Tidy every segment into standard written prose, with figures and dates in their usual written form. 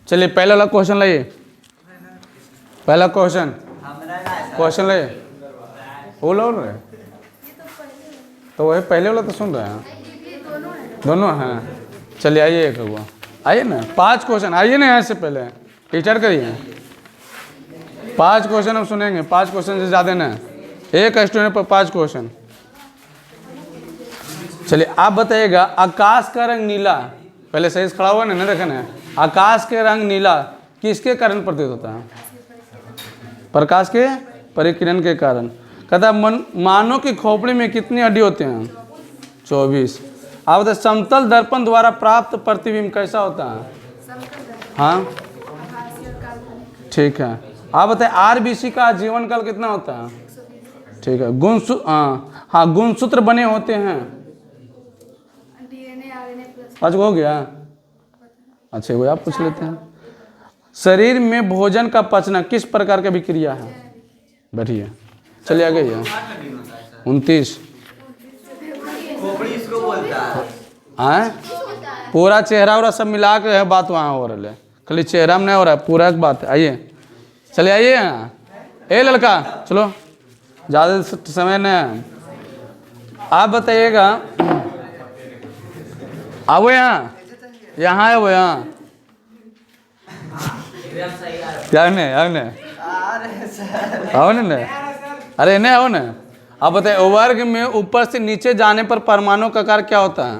चलिए पहला वाला क्वेश्चन लाइए, पहला क्वेश्चन लाइए। वो लो रहे तो वही पहले वाला तो सुन रहे हैं, दोनों हैं। चलिए आइए एक हुआ, आइए ना 5 क्वेश्चन, आइए ना यहाँ से पहले टीचर करिए। 5 क्वेश्चन हम सुनेंगे, 5 क्वेश्चन से ज़्यादा ना, एक स्टूडेंट पर 5 क्वेश्चन। चलिए आप बताइएगा, आकाश का रंग नीला, पहले सही से खड़ा हुआ ना देखा ना, आकाश के रंग नीला किसके कारण प्रतीत होता है? प्रकाश के परिकिरण के कारण। कहता मानव की खोपड़ी में कितनी हड्डी होते हैं? 24। आप बताइए समतल दर्पण द्वारा प्राप्त प्रतिबिंब कैसा होता है? हाँ ठीक है। आप बताइए आरबीसी का जीवन काल कितना होता है? ठीक है। हाँ गुणसूत्र बने होते हैं, आज हो गया। अच्छा वो आप पूछ लेते हैं। शरीर में भोजन का पचना किस प्रकार की विक्रिया है? बैठिए, चलिए आगे। 29 हाँ पूरा चेहरा वरा सब मिला के है बात वहाँ हो रहा है, खाली चेहरा में नहीं हो रहा है, पूरा एक बात है। आइए चलिए आइए यहाँ, ए लड़का चलो, ज़्यादा समय नहीं। आप बताइएगा, आओ यहाँ, यहाँ है वो यहाँ क्या नहीं आओ न, आओ न, अरे नहीं आओ न। आप बताइए वर्ग में ऊपर से नीचे जाने पर परमाणु का आकार क्या होता है?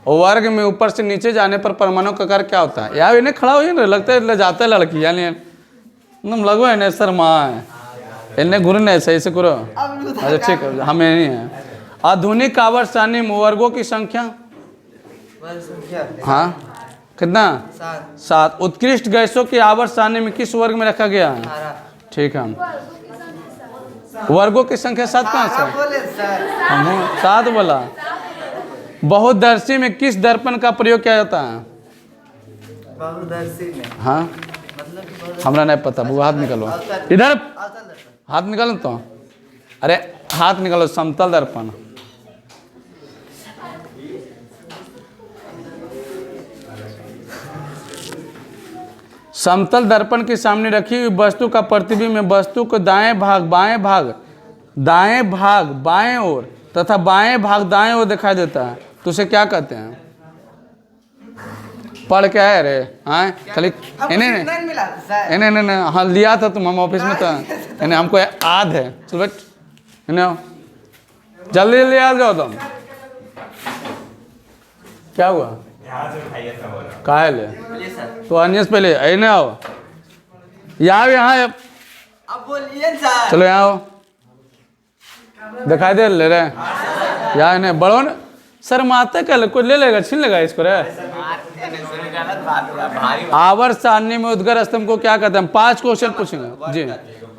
वर्ग में ऊपर से नीचे जाने पर परमाणु का आकार क्या होता है? यार इन्हें खड़ा हो लगता है ले जाता है लड़की, यानी तुम लगो है सर माँ इन्हें गुरु नहीं सही से करो। अच्छा ठीक है, हमें नहीं है। आधुनिक आवर्त सारणी में वर्गों की संख्या हाँ कितना? 7। उत्कृष्ट गैसों की आवर्त सारणी में किस वर्ग में रखा गया है? ठीक है। वर्गों की संख्या 7 कहाँ से? 7 बोला। बहुदर्शी में किस दर्पण का प्रयोग किया जाता है? बहुदर्शी में हाँ हमरा नहीं पता, वो हाथ निकालो इधर, हाथ निकालो तो, अरे हाथ निकालो। समतल दर्पण, समतल दर्पण के सामने रखी हुई वस्तु का प्रतिबिंब में वस्तु को दाएं भाग बाएं ओर तथा बाएं भाग दाएं ओर दिखाई देता है, तो उसे क्या कहते हैं? पढ़ क्या है रे? हाँ खाली इन्हें हाँ लिया था तुम हम ऑफिस में, तो इन्हें हमको याद है। चल बैठ, इन्हें जल्दी जल्दी आ जाओ तुम। क्या हुआ? कहा ले तो अन्य पहले इन्हें आओ, यहाँ अब बोलिए सर। चलो यहाँ आओ, दिखाई दे ले रहे यार, इन्हें बढ़ो न सर, माते कल कोई ले लेगा, छीन लेगा इसको रे। आवर्त सारणी में उद्गर स्तंभ को क्या कहते हैं? 5 क्वेश्चन पूछेंगे जी,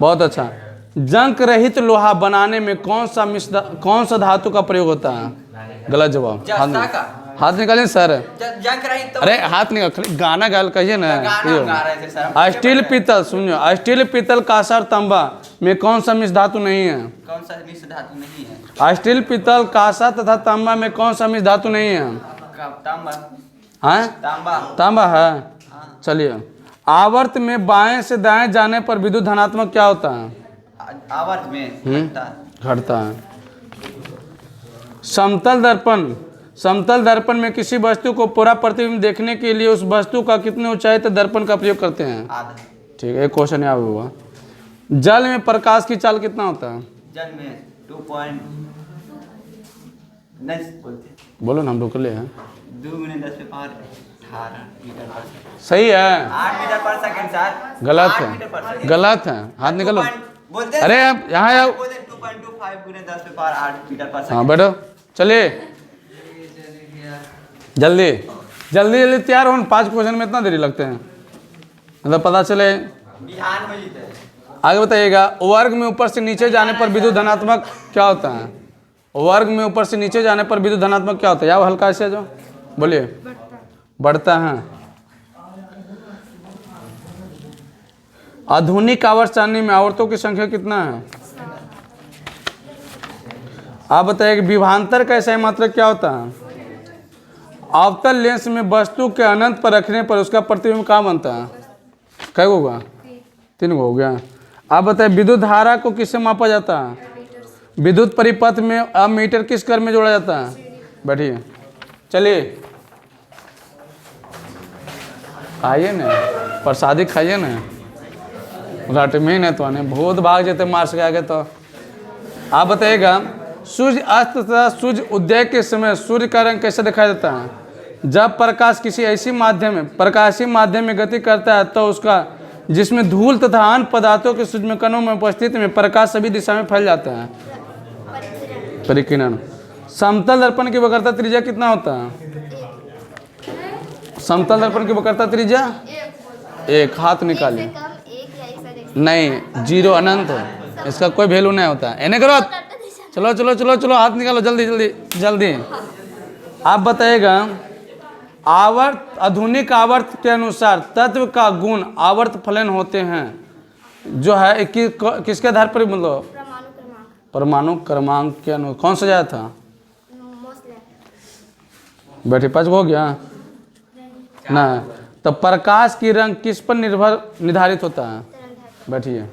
बहुत अच्छा। जंक रहित लोहा बनाने में कौन सा धातु का प्रयोग होता है? गलत जवाब। हाथ निकालें सर, अरे हाथ निकाल, खाली गाना गाल कहिए ना। स्टील पीतल, सुनियो, स्टील पीतल कांसा और तांबा में कौन सा मिश्र धातु नहीं है? कौन सा मिश्र धातु नहीं है? स्टील पीतल कांसा तथा तांबा में कौन सा मिश्र धातु नहीं है? तांबा। हाँ तांबा है। चलिए आवर्त में बाएं से दाएं जाने पर विद्युत धनात्मक क्या होता है? आवर्त में घटता है। समतल दर्पण में किसी वस्तु को पूरा प्रतिबिंब देखने के लिए उस वस्तु का कितने ऊंचाई तक दर्पण का प्रयोग करते हैं? ठीक है, एक क्वेश्चन यहाँ हुआ। जल में प्रकाश की चाल कितना होता है? जल में 2. बोलो ना, हम रोक ले हैं। 2 × 10⁻18 मीटर पर सेकंड। सही है। 8 मीटर पर सेकंड सर। गलत है, गलत है, हाथ निकालो। अरे आप यहाँ आओ। 2.25 × 10⁻8 मीटर पर सेकंड। हाँ बैठो, चलिए जल्दी जल्दी जल्दी तैयार हो। 5 क्वेश्चन में इतना देरी लगते हैं, मतलब पता चले। आगे बताइएगा, वर्ग में ऊपर से नीचे जाने पर विद्युत धनात्मक क्या होता है? वर्ग में ऊपर से नीचे जाने पर विद्युत धनात्मक क्या होता है? या हल्का से जो बोलिए, बढ़ता है। आधुनिक आवर्त सारणी में आवर्तों की संख्या कितना है? आप बताइए कि विभवांतर का सही मात्रक क्या होता है? अवतल लेंस में वस्तु के अनंत पर रखने पर उसका प्रतिबिंब कहाँ बनता है? कै गो होगा? 3 गो हो गया। आप बताइए विद्युत धारा को किससे मापा जाता है? विद्युत परिपथ में अमीटर किस कर में जोड़ा जाता है? बैठिए, चलिए खाइए ना, प्रसादी खाइए ना, रट में नहीं तो नहीं बहुत भाग जाते मार्च के आगे। तो आप बताइएगा सूर्य अस्त तथा सूर्य उदय के समय सूर्य का रंग कैसे दिखाई देता है? जब प्रकाश किसी ऐसी माध्यम में प्रकाशीय माध्यम में गति करता है तो उसका जिसमें धूल तथा अन्य पदार्थों के सूक्ष्म कणों में उपस्थिति में प्रकाश सभी दिशा में फैल जाता है, परिकिरण। समतल दर्पण की वक्रता त्रिज्या कितना होता है? समतल दर्पण की वक्रता त्रिज्या 1। हाथ निकालिए। नहीं, 0 अनंत है, इसका कोई वैल्यू नहीं होता है। एने करो, चलो चलो चलो चलो, हाथ निकालो जल्दी जल्दी जल्दी। आप बताइएगा आवर्त आधुनिक आवर्त के अनुसार तत्व का गुण आवर्त फलन होते हैं जो है किसके आधार पर? मतलब परमाणु क्रमांक के अनुसार। कौन सा जाया था? बैठे 5 हो गया ना। तो प्रकाश की रंग किस पर निर्धारित होता है? बैठिए,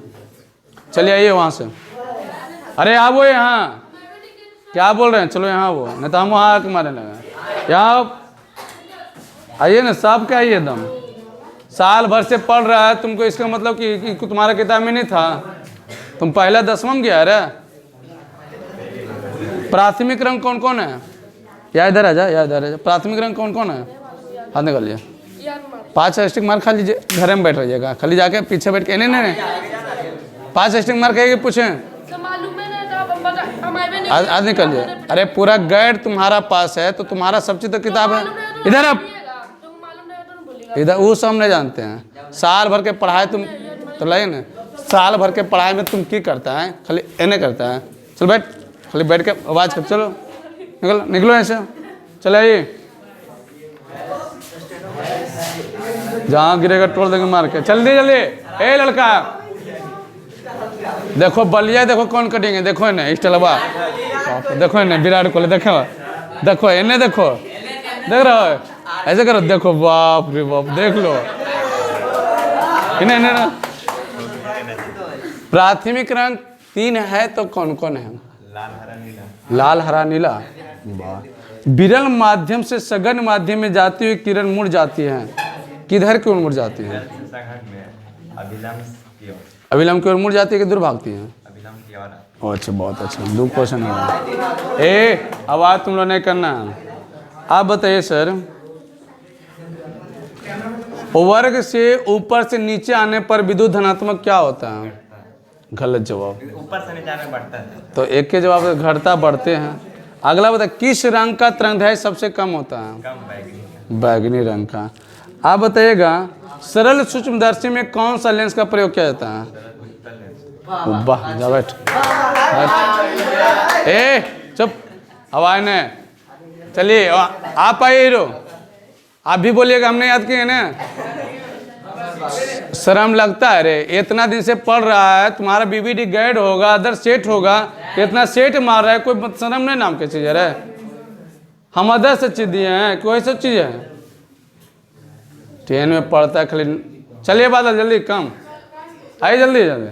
चलिए आइए वहाँ से। अरे आप वो यहाँ क्या बोल रहे हैं? चलो यहाँ वो, नहीं तो हम वहाँ आके मारने लगे। यहाँ आइए ना, सब क्या आइए एकदम। साल भर से पढ़ रहा है तुमको, इसका मतलब कि तुम्हारा किताब में नहीं था, तुम पहला 10वां में गया रे। प्राथमिक रंग कौन कौन है? या इधर आ जा, या इधर आ जा। प्राथमिक रंग कौन कौन है? हाथ निकालिए। 5 स्टिक मार खा लीजिए, घर में बैठ रहिएगा, खाली जाके पीछे बैठ के। नहीं नहीं 5 स्टिक मार खाइए, पूछें आज निकलिए। अरे पूरा गाइड तुम्हारा पास है तो तुम्हारा सब चीज तो किताब है। इधर अब इधर वो सब नहीं जानते हैं। साल भर के पढ़ाई तुम तो लाइए ना, साल भर के पढ़ाई में तुम की करता है? खाली एने करता है। चल बैठ, खाली बैठ के आवाज कर। चलो निकलो निकलो ऐसे, चले आइए। जहाँ गिरेगा तोड़ देंगे मार के। जल्दी जल्दी। ए लड़का देखो, बलिया देखो कौन कटेंगे, देखो इन्हें स्टलवा, देखो इन्हें विराट कोहली, देखो देखो इन्हें, देखो देख रहे हो? ऐसे करो, देखो बाप रे बाप, देख लो इन्हें इन्हें ना। प्राथमिक रंग 3 है तो कौन कौन है? लाल हरा नीला। विरल माध्यम से सघन माध्यम में जाती हुई किरण मुड़ जाती है, किधर की ओर मुड़ जाती है? अभिलंब की ओर मुड़ जाती है कि दूर भागती है? अच्छा, बहुत अच्छा, 2 क्वेश्चन है। ए आवाज तुम लोग नहीं करना। आप बताइए सर, वर्ग से ऊपर से नीचे आने पर विद्युत धनात्मक क्या होता है? गलत जवाब। ऊपर से नीचे आने बढ़ता है। तो एक के जवाब घटता बढ़ते हैं। अगला बता, किस रंग का तरंगदैर्घ्य सबसे कम होता है? बैगनी रंग का। आप बताइएगा सरल सूक्ष्मदर्शी में कौन सा लेंस का प्रयोग किया जाता है? वाह, जा बैठ। ए चुप, आवाज नहीं। चलिए आप आइए हीरो, आप भी बोलिएगा हमने याद किए ना। शर्म लगता है रे, इतना दिन से पढ़ रहा है, तुम्हारा बीबीडी गाइड होगा, अदर सेट होगा, इतना सेट मार रहा है, कोई शर्म नहीं नाम की चीज है रे। हम अदर से चीज दिए हैं, कोई सब चीज है। 10 में पढ़ता है खाली। चलिए बादल जल्दी कम आइए, जल्दी जल्दी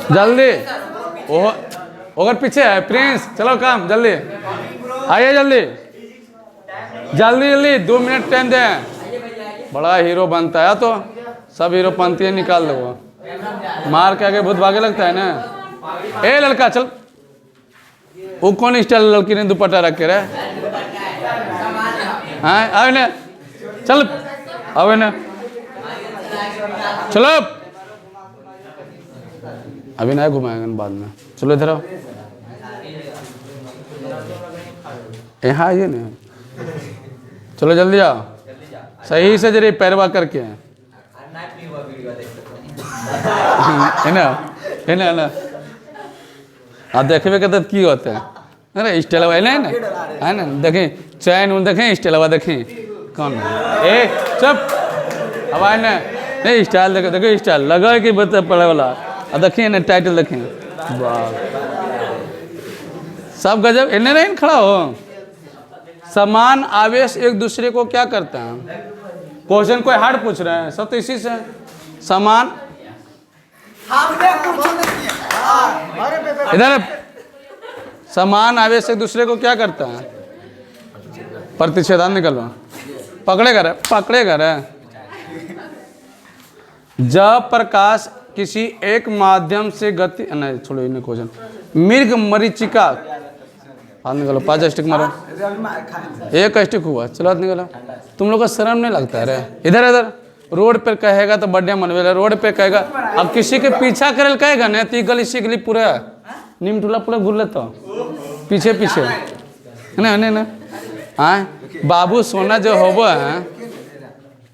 जल्दी। ओह अगर पीछे है प्रिंस, चलो काम जल्दी आइए, जल्दी जल्दी जल्दी, 2 मिनट टाइम दें। बड़ा हीरो बनता है तो सब हीरो पंथी निकाल दो, मार के आगे भूत भागे लगता है ना। ए लड़का चल, वो कौन स्टाइल लड़की ने दुपट्टा रख के रहे? हाँ अब ने चल, अब ने चलो, अभी नहीं घुमाएंगे बाद में। चलो इधर आओ, यहाँ आइए ना, चलो जल्दी आओ, सही से जरिए पैरवा करके है ना, है ना ना। आप देखे कहते की होता है? अरे स्टेलवा है ना, है ना, देखें चैन उन, देखें स्टेलवा, देखें कौन ए चुप, आवाज नहीं स्टाइल देखो, देखो स्टाइल लगा कि बता पड़े वाला। अब देखिए ना टाइटल देखें, वाह सब गजब। इन्हें नहीं खड़ा हो, समान आवेश एक दूसरे को क्या करते हैं? क्वेश्चन कोई हार्ड पूछ रहे हैं, सब तो इसी से। समान इधर, समान आवेश एक दूसरे को क्या करता है? प्रतिच्छेदन। निकलो, पकड़ेगा रे। जब प्रकाश किसी एक माध्यम से गति, नहीं छोड़ो इन्हें क्वेश्चन। मृग मरीचिका, हाथ निकालो, 5 स्टिक मारो। 1 स्टिक हुआ, चलो हाथ निकालो। तुम लोग को शर्म नहीं लगता है रे? इधर रोड पे कहेगा तो बढ़िया मनवेला, रोड पे कहेगा। अब किसी के पीछा करे कहेगा ना तो गली से गली पूरा नीम टूला पूरा घूर लेता पीछे है ना। हाँ बाबू सोना जो होबो है।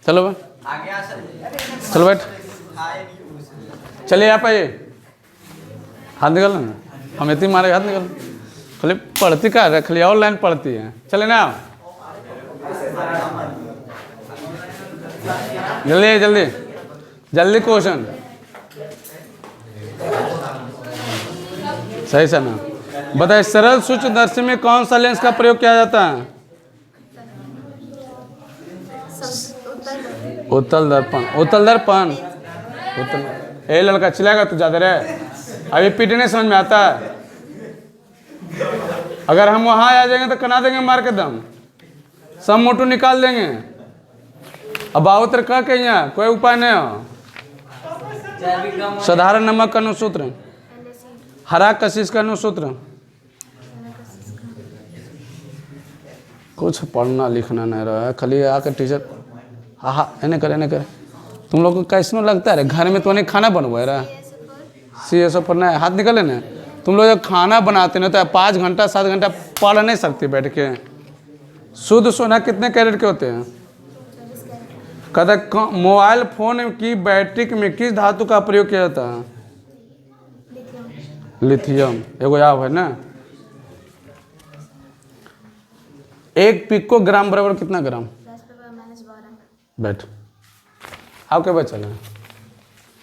चलो बैठ, चलिए आप आइए। हाथ निकालो ना, हम इतनी मारे, हाथ निकालो। खाली पढ़ती का रख लिया, ऑनलाइन पढ़ती है। चले ना, जल्दी क्वेश्चन सही से ना बताइए। सरल सूक्ष्मदर्शी में कौन सा लेंस का प्रयोग किया जाता है? उत्तल दर्पण। ए लड़का चिल्लाएगा तू ज्यादा रे, अभी पीटी नहीं समझ में आता है। अगर हम वहां आ जाएंगे तो कना देंगे मार के दम, सब मोटू निकाल देंगे। अब आओ का के यहाँ कोई उपाय नहीं हो। साधारण नमक का अनुसूत्र, हरा कशिश का अनुसूत्र। कुछ पढ़ना लिखना नहीं रहा है, खाली आकर टीचर हाँ एने करे। तुम लोग को कैसनो लगता है घर में तो नहीं खाना बनवा रहा? CS पढ़ना है, हाथ निकले ना। तुम लोग जब खाना बनाते ना तो 5 घंटा 7 घंटा पढ़ नहीं सकते बैठ के। शुद्ध सोना कितने कैरेट के होते हैं? कहते मोबाइल फोन की बैटरी में किस धातु का प्रयोग किया जाता है? लिथियम। एगो याद है ना। 1 पिकोग्राम बराबर कितना ग्राम? बैठ आप क्या बच्चा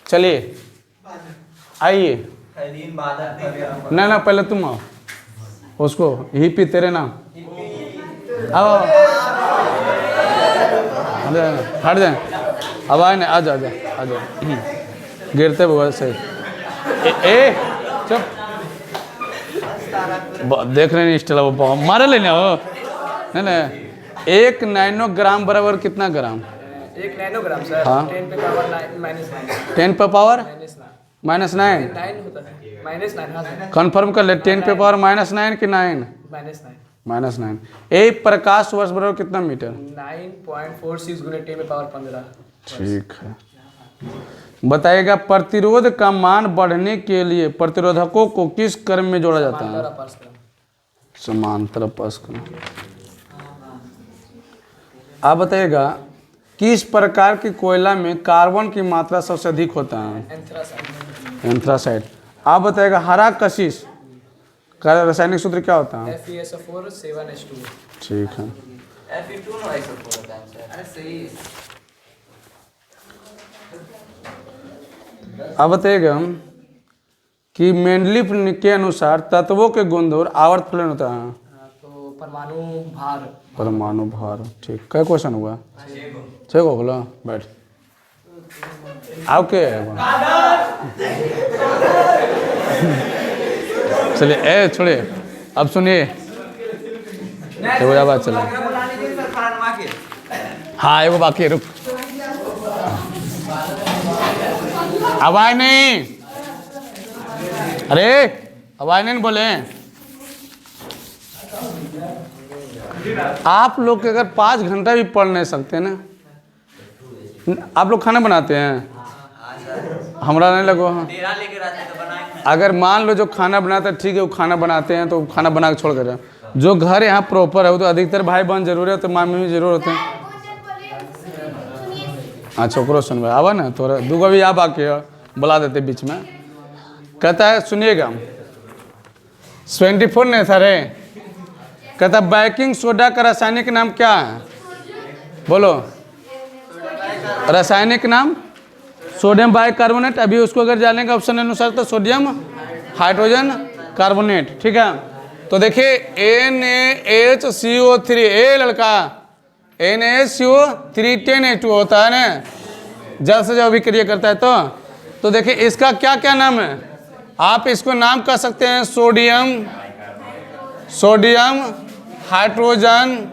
चलिए आइए। ना पहले तुम आओ, उसको ही पी तेरे नाम आओ, हट जाए। अब आए ना, आ जा गिरते हुए से चुप देख रहे नहीं स्टेला वो मारे लेना हो ना। 1 नैनोग्राम बराबर कितना ग्राम? 1 नैनोग्राम सर। हाँ 10 पे पावर -9 10 पे पावर -9 9 होता है -9। हाँ कंफर्म कर ले। 10 पे पावर -9 कि 9? -9। एक प्रकाश वर्ष बराबर कितना मीटर? 9.46 × 10 पे पावर 15। ठीक है। बताइएगा प्रतिरोध का मान बढ़ने के लिए प्रतिरोधकों को किस क्रम में जोड़ा जाता है? समांतर अपस्क्रम। आप बताइएगा किस प्रकार की कोयला में कार्बन की मात्रा सबसे अधिक होता है? एंथ्रासाइट। आप बताइएगा हरा कशिश का रासायनिक सूत्र क्या होता है? FeSO4 7H2। ठीक है। अब बताइएगा कि मेंडलीफ के अनुसार तत्वों के गुण और आवर्त फलन होता है? तो परमाणु भार। ठीक। क्या क्वेश्चन हुआ? 6 को बोलो। बैठ आओ के चलिए ए छोड़िए, अब सुनिए एगो बात चलो। हाँ एगो बाकी है, रुक। आवाज नहीं, अरे आवाज नहीं बोले। आप लोग अगर 5 घंटा भी पढ़ नहीं सकते ना। आप लोग खाना बनाते हैं? हमरा नहीं लगो। हाँ अगर मान लो जो खाना बनाता है ठीक है, वो खाना बनाते हैं तो खाना बना के छोड़ कर जो घर यहाँ प्रॉपर है वो तो अधिकतर भाई बहन जरूर है, तो मामी भी जरूर होते हैं। हाँ छोकरो सुन भाई आवा ना थोड़ा दूगो भी आप आके बुला देते बीच में। कहता है सुनिएगा 24 नहीं था रे। कहता बेकिंग सोडा का रासायनिक नाम क्या है? बोलो रासायनिक नाम। Sodium bicarbonate. अभी उसको अगर जाने का ऑप्शन अनुसार तो सोडियम हाइड्रोजन कार्बोनेट। ठीक है। तो देखिए NaHCO3 ए लड़का NaHCO3 10H2 होता है ना, जल से जब अभिक्रिया करता है तो देखिए इसका क्या क्या नाम है, आप इसको नाम कह सकते हैं सोडियम हाइड्रोजन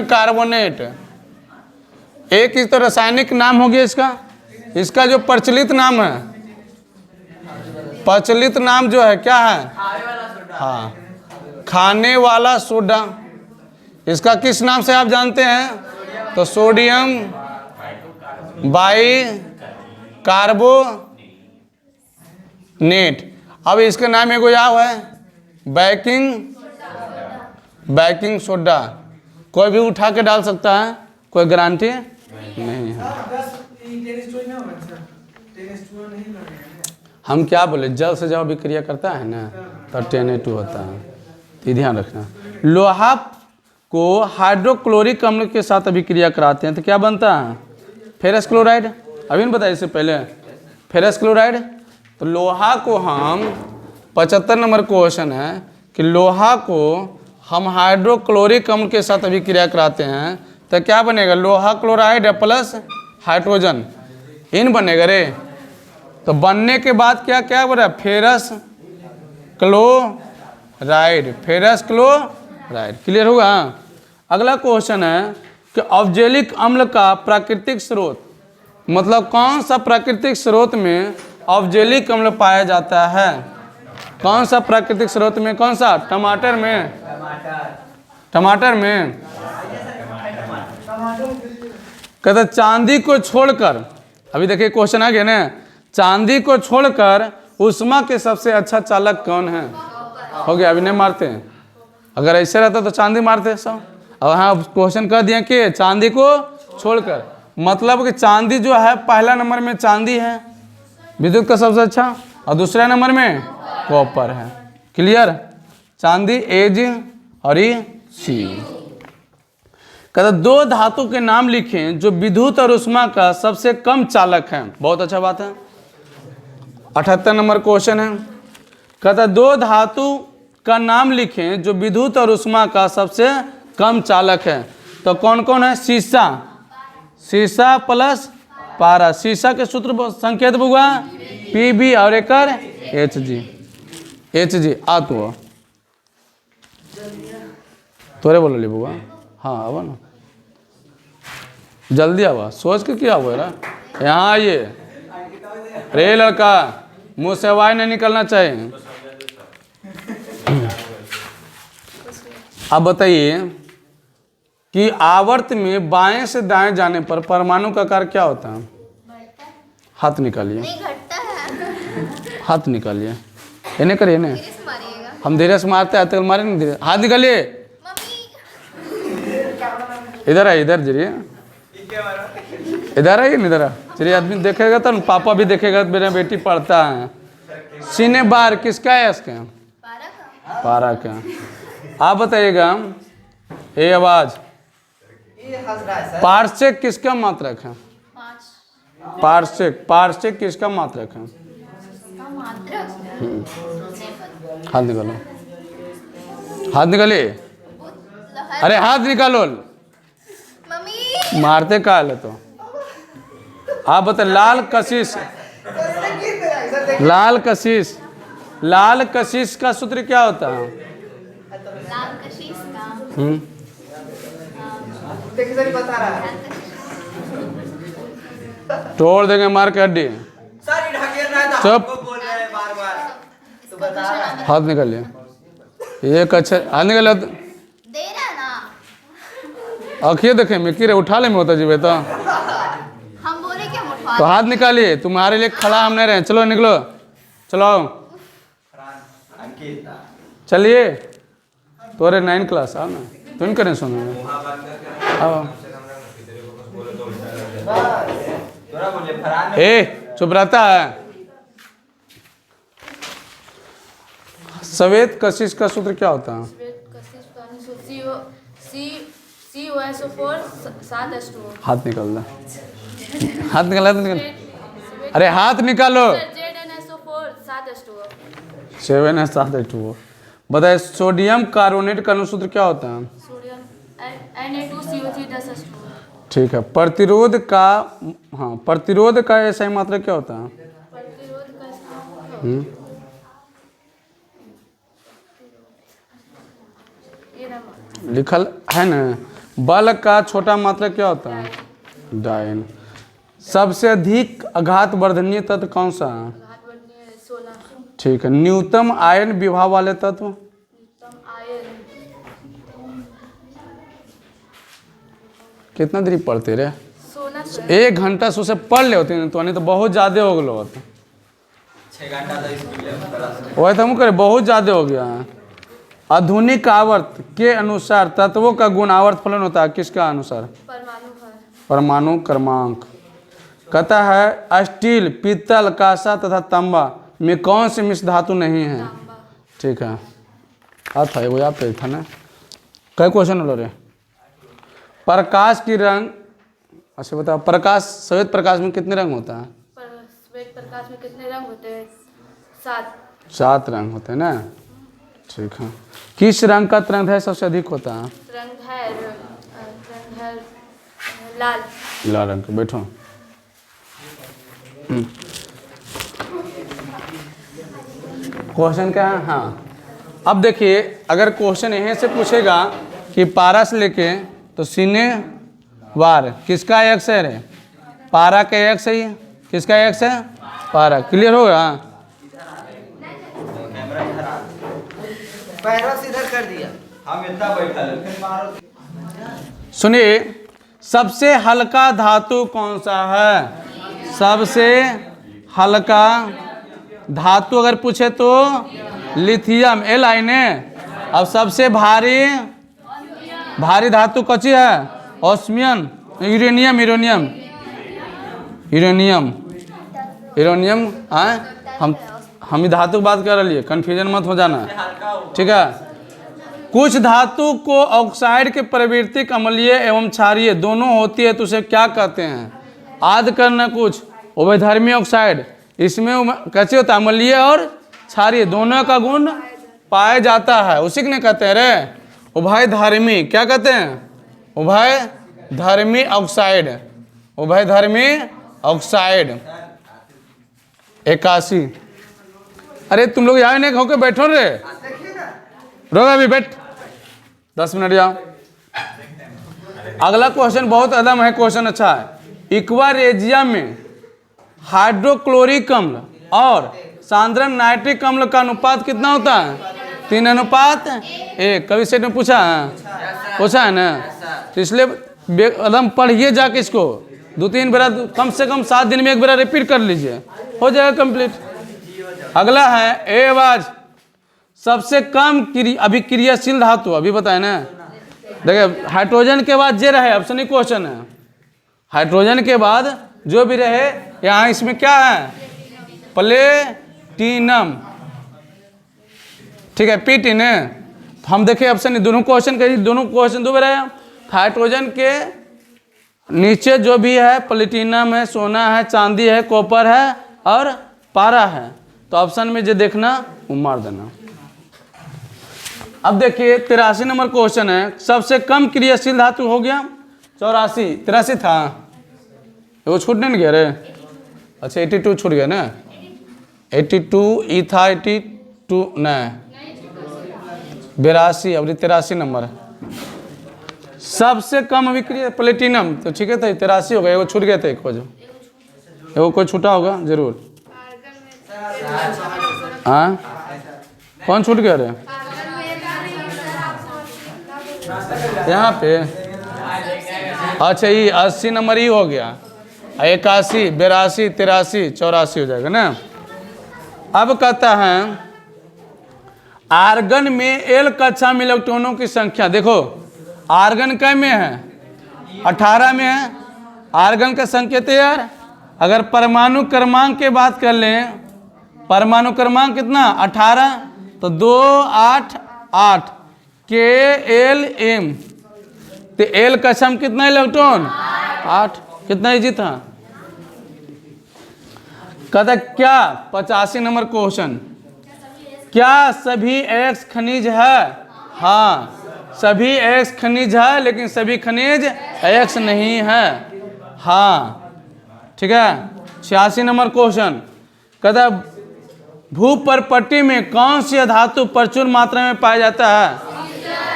कार्बोनेट। एक इस तो रासायनिक नाम हो गया इसका जो प्रचलित नाम है, प्रचलित नाम जो है क्या है, हाँ खाने वाला सोडा। इसका किस नाम से आप जानते हैं, तो सोडियम बाई कार्बोनेट। अब इसका नाम एगो याद है बेकिंग सोडा। कोई भी उठा के डाल सकता है, कोई गारंटी नहीं है। हम क्या बोले, जल से जब अभिक्रिया करता है ना तो 10H2 होता है, तो ध्यान रखना। लोहा को हाइड्रोक्लोरिक अम्ल के साथ अभिक्रिया कराते हैं तो क्या बनता है, फेरस क्लोराइड। अभी नहीं बताया इससे पहले, फेरस क्लोराइड। तो लोहा को हम 75 नंबर क्वेश्चन है कि लोहा को हम हाइड्रोक्लोरिक अम्ल के साथ अभिक्रिया कराते हैं तो क्या बनेगा, लोहा क्लोराइड प्लस हाइड्रोजन इन बनेगा रे। तो बनने के बाद क्या क्या बना, फेरस क्लोराइड। क्लियर होगा। अगला क्वेश्चन है कि ऑक्जेलिक अम्ल का प्राकृतिक स्रोत, मतलब कौन सा प्राकृतिक स्रोत में ऑक्जेलिक अम्ल पाया जाता है, कौन सा प्राकृतिक स्रोत में, कौन सा, टमाटर में कहते चांदी को छोड़कर, अभी देखिए क्वेश्चन आ गया ना, चांदी को छोड़कर उष्मा के सबसे अच्छा चालक कौन है, हो गया। अभी नहीं मारते हैं, अगर ऐसे रहता तो चांदी मारते सब। अब हाँ क्वेश्चन कर दिया कि चांदी को छोड़कर, मतलब कि चांदी जो है पहला नंबर में चांदी है विद्युत का सबसे अच्छा, और दूसरे नंबर में कॉपर है। क्लियर, चांदी एज और ई सी। कहता दो धातु के नाम लिखें जो विद्युत और उष्मा का सबसे कम चालक है। बहुत अच्छा बात है। 78 नंबर क्वेश्चन है। कहता दो धातु का नाम लिखें जो विद्युत और उष्मा का सबसे कम चालक है। तो कौन कौन है, शीशा प्लस पारा। शीशा के सूत्र संकेत बुआ Pb और एकर Hg आ तो तोरे बोलो ले बुआ, हाँ अब ना जल्दी आवा, सोच के क्या हुआ ना, यहाँ आइए। रे लड़का मुंह से आवाज नहीं निकलना चाहिए। अब बताइए कि आवर्त में बाएं से दाएं जाने पर परमाणु का आकार क्या होता है, हाथ निकालिए, हाथ निकालिए, इन्हें करिए ना, हम धीरे से मारते हैं, मारे नहीं धीरे, हाथ निकालिए। इधर आइए, इधर जरिए, इधर आइए, इधर चलिए। आदमी देखेगा तो पापा भी देखेगा, मेरा बेटी पढ़ता है। सीने बार किसका है, इसके पारा का। आप बताइएगा, ये आवाज पार्श्विक किसका मात्रक है, पार्श्विक किसका मात्रक है, हाथ निकालो, हाथ निकालिए, अरे हाथ निकालो, मारते का है तो। आप बताए लाल कशिश का सूत्र क्या होता है, तोड़ देंगे मार के हड्डी। चुप, हाथ निकालिए, एक अच्छा हाथ निकालिए, आखिए देखे मैं किरे उठा ले में होता जीवे तो हाथ निकालिए। तुम्हारे लिए खड़ा हम नहीं रहे, चलो निकलो, चलो चलिए। तोरे 9 क्लास आओ ना, तुम करें सुनो आओ। चुप रहता है। श्वेत कशिश का सूत्र क्या होता है, हाथ निकाल दो, हाथ निकाल, अरे हाथ निकालो। 7H2O बताइए सोडियम कार्बोनेट का अनुसूत्र क्या होता है? सोडियम Na2CO3 ठीक है। प्रतिरोध का, हाँ, प्रतिरोध का ऐसा मात्रा क्या होता है? प्रतिरोध का ये रहा लिखल है ना। बल का छोटा मात्रा क्या होता है? डायन। सबसे अधिक आघात वर्धनीय तत्व कौन सा है? घात वर्णीय 16 ठीक है। न्यूनतम आयन विभव वाले तत्व? उत्तम आयन कितना देरी पढ़ते रे? 16 1 घंटा से उसे पढ़ ले होते तो नहीं तो बहुत ज़्यादा हो गया होता। 6 घंटा तो स्कूल वही तो हम करे बहुत ज़्यादा हो गया है। आधुनिक आवर्त के अनुसार तत्वों का गुण आवर्त फलन होता है किसका अनुसार? परमाणु भर परमाणु क्रमांक। कहता है स्टील, पीतल, कांसा तथा तांबा में कौन सी मिश्र धातु नहीं है? तांबा ठीक है। था वो यहाँ पे था ना। कई क्वेश्चन लो रे। प्रकाश की रंग, अच्छा बताओ, प्रकाश, श्वेत प्रकाश में कितने रंग होता है? पर श्वेत प्रकाश में कितने रंग होते हैं? 7 7 रंग होते हैं ना। ठीक है। किस रंग का तरंग सबसे अधिक होता है? रंग है लाल लाल रंग का। बैठो। क्वेश्चन क्या है? हाँ, अब देखिए अगर क्वेश्चन यहीं से पूछेगा कि पारा से लेके तो सीने वार किसका एक्स है? पारा का एक्स है ये। किसका एक्स है? पारा। क्लियर होगा? पैरों से इधर कर दिया। हम इतना बैठा लेकिन मारो। सुनिए, सबसे हल्का धातु कौन सा है? सबसे हल्का धातु अगर पूछे तो लिथियम, Li ने। अब सबसे भारी धातु कौची है? Osmium, uranium, uranium. हम ही धातु की बात कर रही है, कन्फ्यूजन मत हो जाना। ठीक है। कुछ धातु को ऑक्साइड के प्रवृत्तिक अम्लीय एवं क्षारीय दोनों होती है तो उसे क्या कहते हैं? याद करना कुछ। उभयधर्मी ऑक्साइड, इसमें कैसे होता है? अम्लीय और क्षारीय दोनों का गुण पाया जाता है, उसी को नहीं कहते हैं रे उभयधर्मी। क्या कहते हैं? उभयधर्मी ऑक्साइड। उभयधर्मी ऑक्साइड। 81। अरे तुम लोग यहाँ नहीं होके बैठो रे। रोगा अभी बैठ 10 मिनट जाओ। अगला क्वेश्चन बहुत अदम है, क्वेश्चन अच्छा है। इक्वारेजिया में हाइड्रोक्लोरिक अम्ल और सांद्रण नाइट्रिक अम्ल का अनुपात कितना होता है? 3:1। कभी सेट में पूछा है ना। तो इसलिए एकदम पढ़िए जाके इसको 2-3 बार, कम से कम 7 दिन में 1 बार रिपीट कर लीजिए, हो जाएगा कंप्लीट। अगला है एवाज। सबसे कम अभिक्रियाशील धातु अभी बताए ना। देखिए हाइड्रोजन के बाद जे रहे ऑप्शन ही क्वेश्चन है। हाइड्रोजन के बाद जो भी रहे यहाँ इसमें क्या है? प्लेटिनम। ठीक है, पीटीन है। तो हम देखें ऑप्शन दोनों क्वेश्चन दो रहे। हाइड्रोजन के नीचे जो भी है प्लेटिनम है, सोना है, चांदी है, कॉपर है और पारा है। तो ऑप्शन में जो देखना वो मार देना। अब देखिए 83 नंबर क्वेश्चन है। सबसे कम क्रियाशील धातु हो गया 84। 83 था, वो छूट नहीं गया रे। अच्छा 82 छूट गया ना। 82 ई था, 82 नहीं 82। अब 83 नंबर है। सबसे कम अभिक्रिया प्लेटिनम, तो ठीक है था 83 हो गया। वो छूट गया था एक वजह, वो कोई छूटा होगा जरूर। हाँ कौन छूट गया रे? यहाँ पे अच्छा ये 80 नंबर ही हो गया। 81, 82, 83, 84 हो जाएगा ना। अब कहता है आर्गन में एल कक्षा में इलेक्ट्रॉनों की संख्या। देखो आर्गन कै में है? 18 में है। आर्गन का संकेत यार, अगर परमाणु क्रमांक की बात कर लें, परमाणु क्रमांक कितना? 18। तो 2, 8, 8 KLM। तो एल कक्षा में कितना इलेक्ट्रॉन? 8। कितना इजी था? कहता क्या 85 नंबर क्वेश्चन, क्या सभी एक्स खनिज है? हाँ, सभी एक्स खनिज है, लेकिन सभी खनिज एक्स नहीं है। हाँ, ठीक है। 86 नंबर क्वेश्चन कहता भूपर्पट्टी में कौन सी धातु प्रचुर मात्रा में पाया जाता है?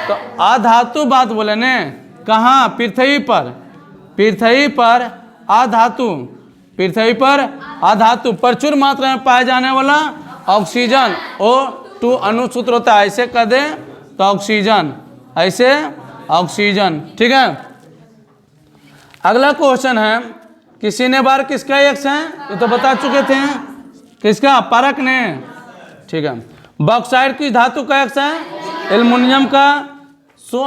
तो अधातु बात बोले ने, कहाँ? पृथ्वी पर। पृथ्वी पर अधातु, पृथ्वी पर अधातु प्रचुर मात्रा में पाया जाने वाला ऑक्सीजन O2 अणुसूत्र होता है। ऐसे कर दे तो ऑक्सीजन, ऐसे ऑक्सीजन, ठीक है। अगला क्वेश्चन है किसी ने बार किसका एक्स है? ये तो बता चुके थे। किसका? पारक ने, ठीक है। बॉक्साइट की धातु का एक्स है? एल्युमिनियम का।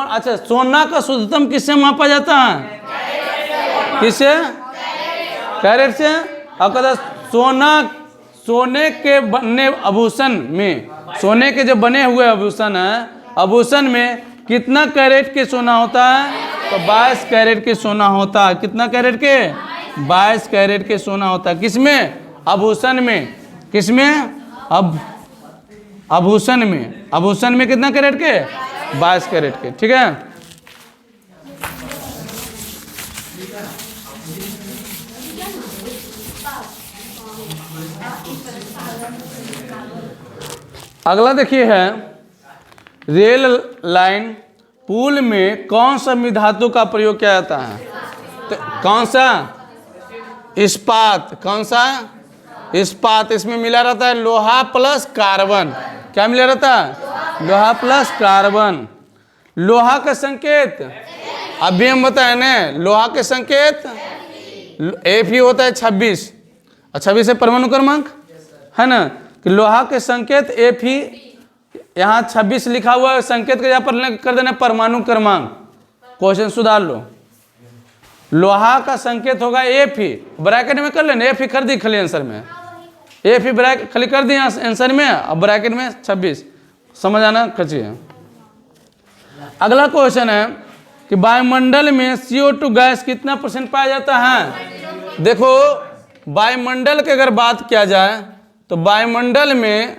अच्छा, सोना का शुद्धतम किससे मापा जाता है? किससे? कैरेट से। और कहता सोने के बने आभूषण में, सोने के जो बने हुए आभूषण है, आभूषण में कितना कैरेट के सोना होता है? तो 22 कैरेट के सोना होता है। कितना कैरेट के? 22 कैरेट के सोना होता है। किसमें? आभूषण में। किसमें? अब आभूषण में। आभूषण में कितना कैरेट के? 22 कैरेट के, ठीक है। अगला देखिए है रेल लाइन पुल में कौन सा धातु का प्रयोग किया जाता है? तो कौन सा? इस्पात। कौन सा? इस्पात। इसमें मिला रहता है लोहा प्लस कार्बन। क्या मिला रहता है? लोहा प्लस कार्बन। लोहा का संकेत अभी हम बताए ना, लोहा के संकेत Fe होता है 26, और 26 है परमाणु क्रमांक, है ना। कि लोहा के संकेत Fe, यहाँ 26 लिखा हुआ है, संकेत के यहाँ पर कर देना परमाणु क्रमांक। क्वेश्चन सुधार लो। लोहा का संकेत होगा Fe, ब्रैकेट में कर लेना। Fe कर दी खाली आंसर में, Fe ब्रैकेट खाली कर दी आंसर में, अब ब्रैकेट में 26। समझ आना खचिए। अगला क्वेश्चन है कि वायुमंडल में CO2 गैस कितना % पाया जाता है? देखो, वायुमंडल की अगर बात किया जाए तो वायुमंडल में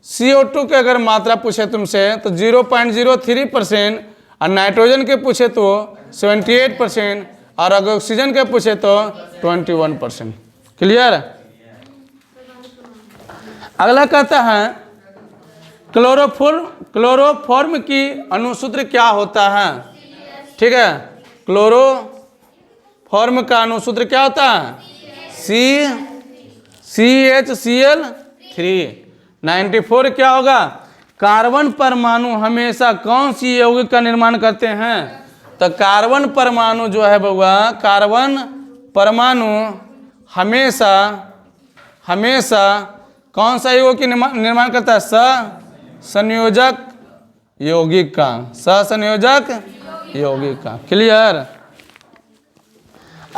CO2 की अगर मात्रा पूछे तुमसे तो 0.03%, और नाइट्रोजन के पूछे तो 78%, और अगर ऑक्सीजन के पूछे तो 21%। क्लियर? अगला कहता है क्लोरोफॉर्म की अणुसूत्र क्या होता है? ठीक है, क्लोरोफॉर्म का अणुसूत्र क्या होता है? CHCl3। 94 क्या होगा? कार्बन परमाणु हमेशा कौन सी यौगिक का निर्माण करते हैं? तो कार्बन परमाणु जो है बउआ, कार्बन परमाणु हमेशा कौन सा यौगिक की निर्माण करता है? संयोजक यौगिक का। संयोजक यौगिक का। क्लियर?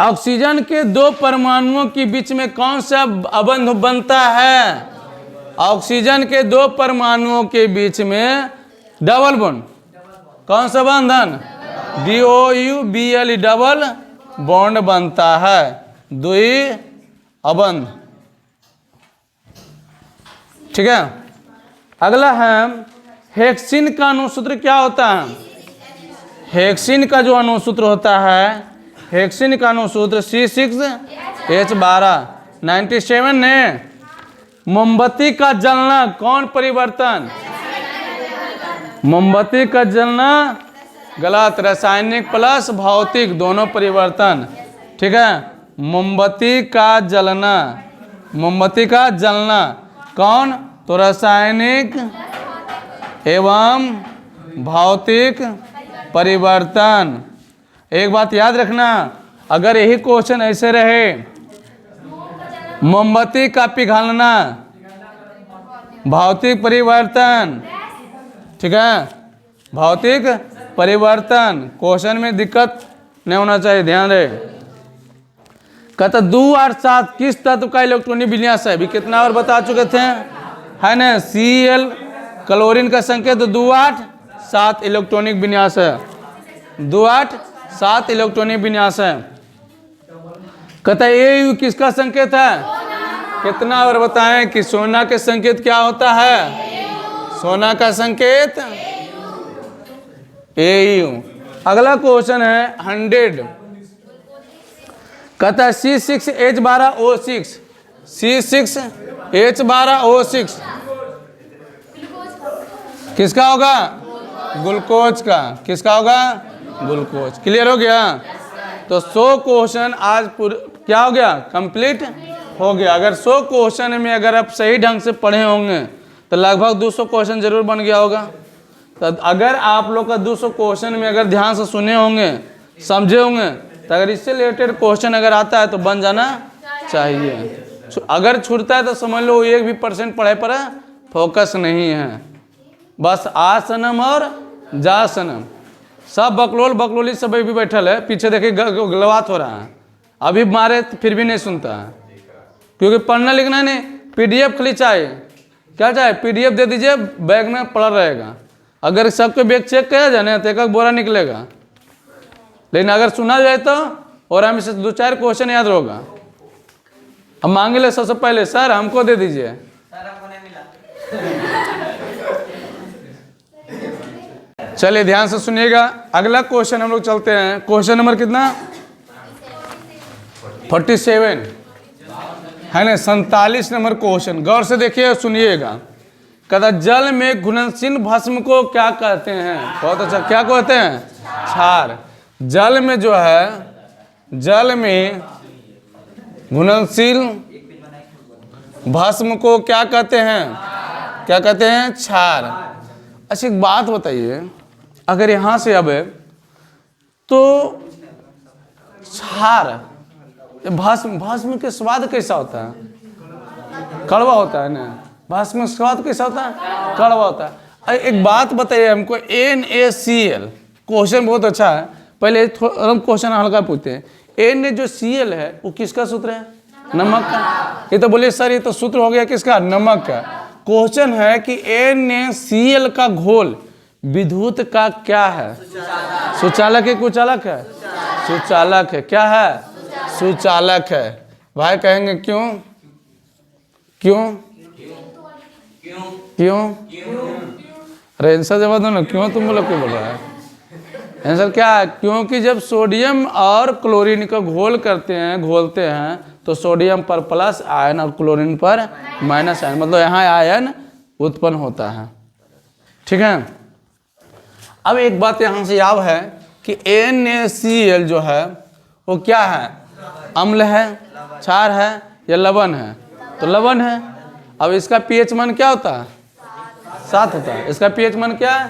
ऑक्सीजन के 2 परमाणुओं के बीच में कौन सा अबंध बनता है? ऑक्सीजन के 2 परमाणुओं के बीच में डबल बॉन्ड। कौन सा बंधन? DOUBLE, डबल बॉन्ड बनता है, द्वि अबंध। ठीक है। अगला है हेक्सिन का अणुसूत्र क्या होता है? हेक्सिन का जो अणुसूत्र होता है, हेक्सिन का अणुसूत्र C6H12। 97 ने मोमबत्ती का जलना कौन परिवर्तन? मोमबत्ती का जलना गलत, रासायनिक प्लस भौतिक दोनों परिवर्तन। ठीक है, मोमबत्ती का जलना, मोमबत्ती का जलना कौन? तो रासायनिक एवं भौतिक परिवर्तन। एक बात याद रखना, अगर यही क्वेश्चन ऐसे रहे, मोमबत्ती का पिघलना भौतिक परिवर्तन, ठीक है, भौतिक परिवर्तन, क्वेश्चन में दिक्कत नहीं होना चाहिए, ध्यान रहे। कहता 2 और 7 किस तत्व का इलेक्ट्रॉनिक विन्यास है? अभी कितना और बता चुके थे, है ना। Cl क्लोरीन का संकेत 2 8 7 इलेक्ट्रॉनिक विन्यास है, 2 8 7 इलेक्ट्रॉनिक विन्यास है। कहता AU किसका संकेत है? कितना और बताएं कि सोना के संकेत क्या होता है? सोना का संकेत AU। अगला क्वेश्चन है 100। कहता है C6H12O6, C6H12O6 किसका होगा? ग्लूकोज का। किसका होगा? ग्लूकोज। क्लियर हो गया? तो 100 क्वेश्चन आज क्या हो गया? कंप्लीट हो गया। अगर 100 क्वेश्चन में अगर आप सही ढंग से पढ़े होंगे तो लगभग 200 क्वेश्चन जरूर बन गया होगा। तो अगर आप लोग का 200 क्वेश्चन में अगर ध्यान से सुने होंगे, समझे होंगे, तो अगर इससे रिलेटेड क्वेश्चन अगर आता है तो बन जाना चाहिए। अगर छूटता है तो समझ लो 1% पढ़ाई पर फोकस नहीं है। बस आ सनम और जा सनम सब बकलोल बकलोली सब भी बैठल है पीछे, देखिए गलबात हो रहा है। अभी मारे तो फिर भी नहीं सुनता है, क्योंकि पढ़ना लिखना नहीं। PDF खाली चाहिए। क्या चाहिए? PDF दे दीजिए, बैग में पड़ा रहेगा। अगर सबके बैग चेक किया जाए ना तो एक बोरा निकलेगा। लेकिन अगर सुना जाए तो और हमें से 2-4 क्वेश्चन याद होगा। हम मांगे ले सबसे पहले, सर हमको दे दीजिए। सर हमको नहीं मिला। चलिए ध्यान से सुनिएगा। अगला क्वेश्चन हम लोग चलते हैं। क्वेश्चन नंबर कितना? 47 है ना। 47 नंबर क्वेश्चन। गौर से देखिए, सुनिएगा। कहता जल में घुलनशील भस्म को क्या कहते हैं? बहुत अच्छा। क्या कहते हैं? क्षार। जल में जो है, जल में घुलनशील भस्म को क्या कहते हैं? क्या कहते हैं? क्षार। अच्छा एक बात बताइए, अगर यहाँ से अब तो क्षार भस्म, भस्म के स्वाद कैसा होता है? कड़वा होता है ना। भस्म का स्वाद कैसा होता है? कड़वा होता है। एक बात बताइए हमको, NaCl। क्वेश्चन बहुत अच्छा है। पहले हम क्वेश्चन हल्का पूछते हैं। Na जो Cl है वो किसका सूत्र है? नमक का। ये तो बोलिए सर ये तो सूत्र हो गया किसका? नमक का। क्वेश्चन है कि NaCl का घोल विद्युत का क्या है? सुचालक है, कुचालक है? सुचालक है। क्या है? सुचालक है। भाई कहेंगे क्यों? क्यों? क्यों? अरे आंसर जवाब दो ना। क्यों तुम लोग क्यों बोल रहा है? आंसर क्या है? क्योंकि जब सोडियम और क्लोरीन का घोल करते हैं, घोलते हैं, तो सोडियम पर प्लस आयन और क्लोरीन पर माइनस आयन, मतलब यहाँ आयन उत्पन्न होता है। ठीक है। अब एक बात यहाँ से याद है कि NaCl जो है वो क्या है? अम्ल है, क्षार है या लवण है? तो लवण है। अब इसका pH मान क्या होता है? 7 होता है। इसका pH मान क्या है?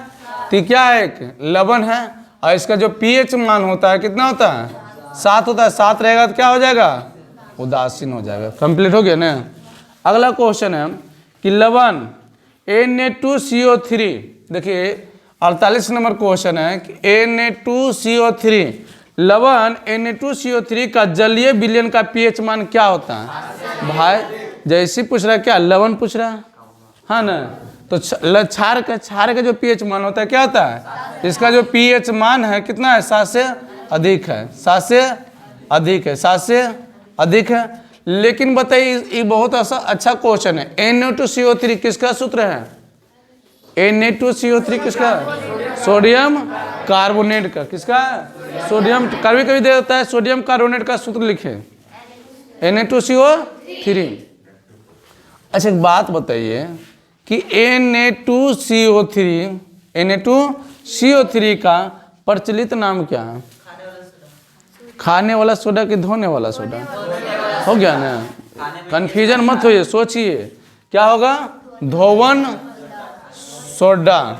तो क्या है? एक लवण है। और इसका जो pH मान होता है कितना होता है? 7 होता है। 7 रहेगा तो क्या हो जाएगा? उदासीन हो जाएगा। कंप्लीट हो गया ना। अगला क्वेश्चन है कि लवण Na2CO3। देखिए 48 नंबर क्वेश्चन है कि Na2CO3, लवण Na2CO3 का जलीय विलयन का pH मान क्या होता है? भाई जैसे पूछ रहा है, क्या लवण पूछ रहा है? हाँ ना। तो क्षार का जो pH मान होता है क्या होता है? इसका जो pH मान है कितना है? 7 से अधिक है। 7 से अधिक है। 7 से अधिक है। लेकिन बताइए ये बहुत अच्छा क्वेश्चन है। Na2CO3 किसका सूत्र है? Na2CO3 किसका है? सोडियम कार्बोनेट का। किसका है? सोडियम। कभी कभी दे देता है सोडियम कार्बोनेट का सूत्र लिखे, Na2CO3। अच्छा एक बात बताइए कि Na2CO3 का प्रचलित नाम क्या है? खाने वाला सोडा कि धोने वाला सोडा? हो गया ना। कंफ्यूजन मत होइए, सोचिए क्या होगा? धोवन सोडा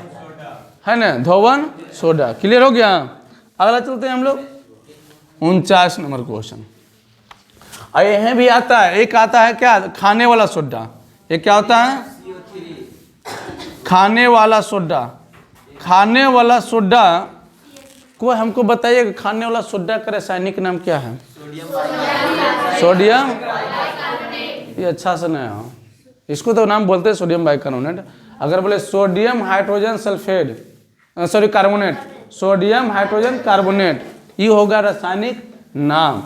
है ना। धोवन सोडा। क्लियर हो गया। अगला चलते हैं हम लोग 49 नंबर क्वेश्चन। और यह भी आता है, एक आता है क्या? खाने वाला सोडा। ये क्या होता है? खाने वाला सोडा। खाने वाला सोडा को हमको बताइए, खाने वाला सोडा का रासायनिक नाम क्या है? सोडियम। ये अच्छा से नहीं हो, इसको तो नाम बोलते हैं सोडियम बाइकार्बोनेट। अगर बोले sodium hydrogen sulphate, sorry carbonate, sodium hydrogen carbonate, ये होगा रासायनिक नाम।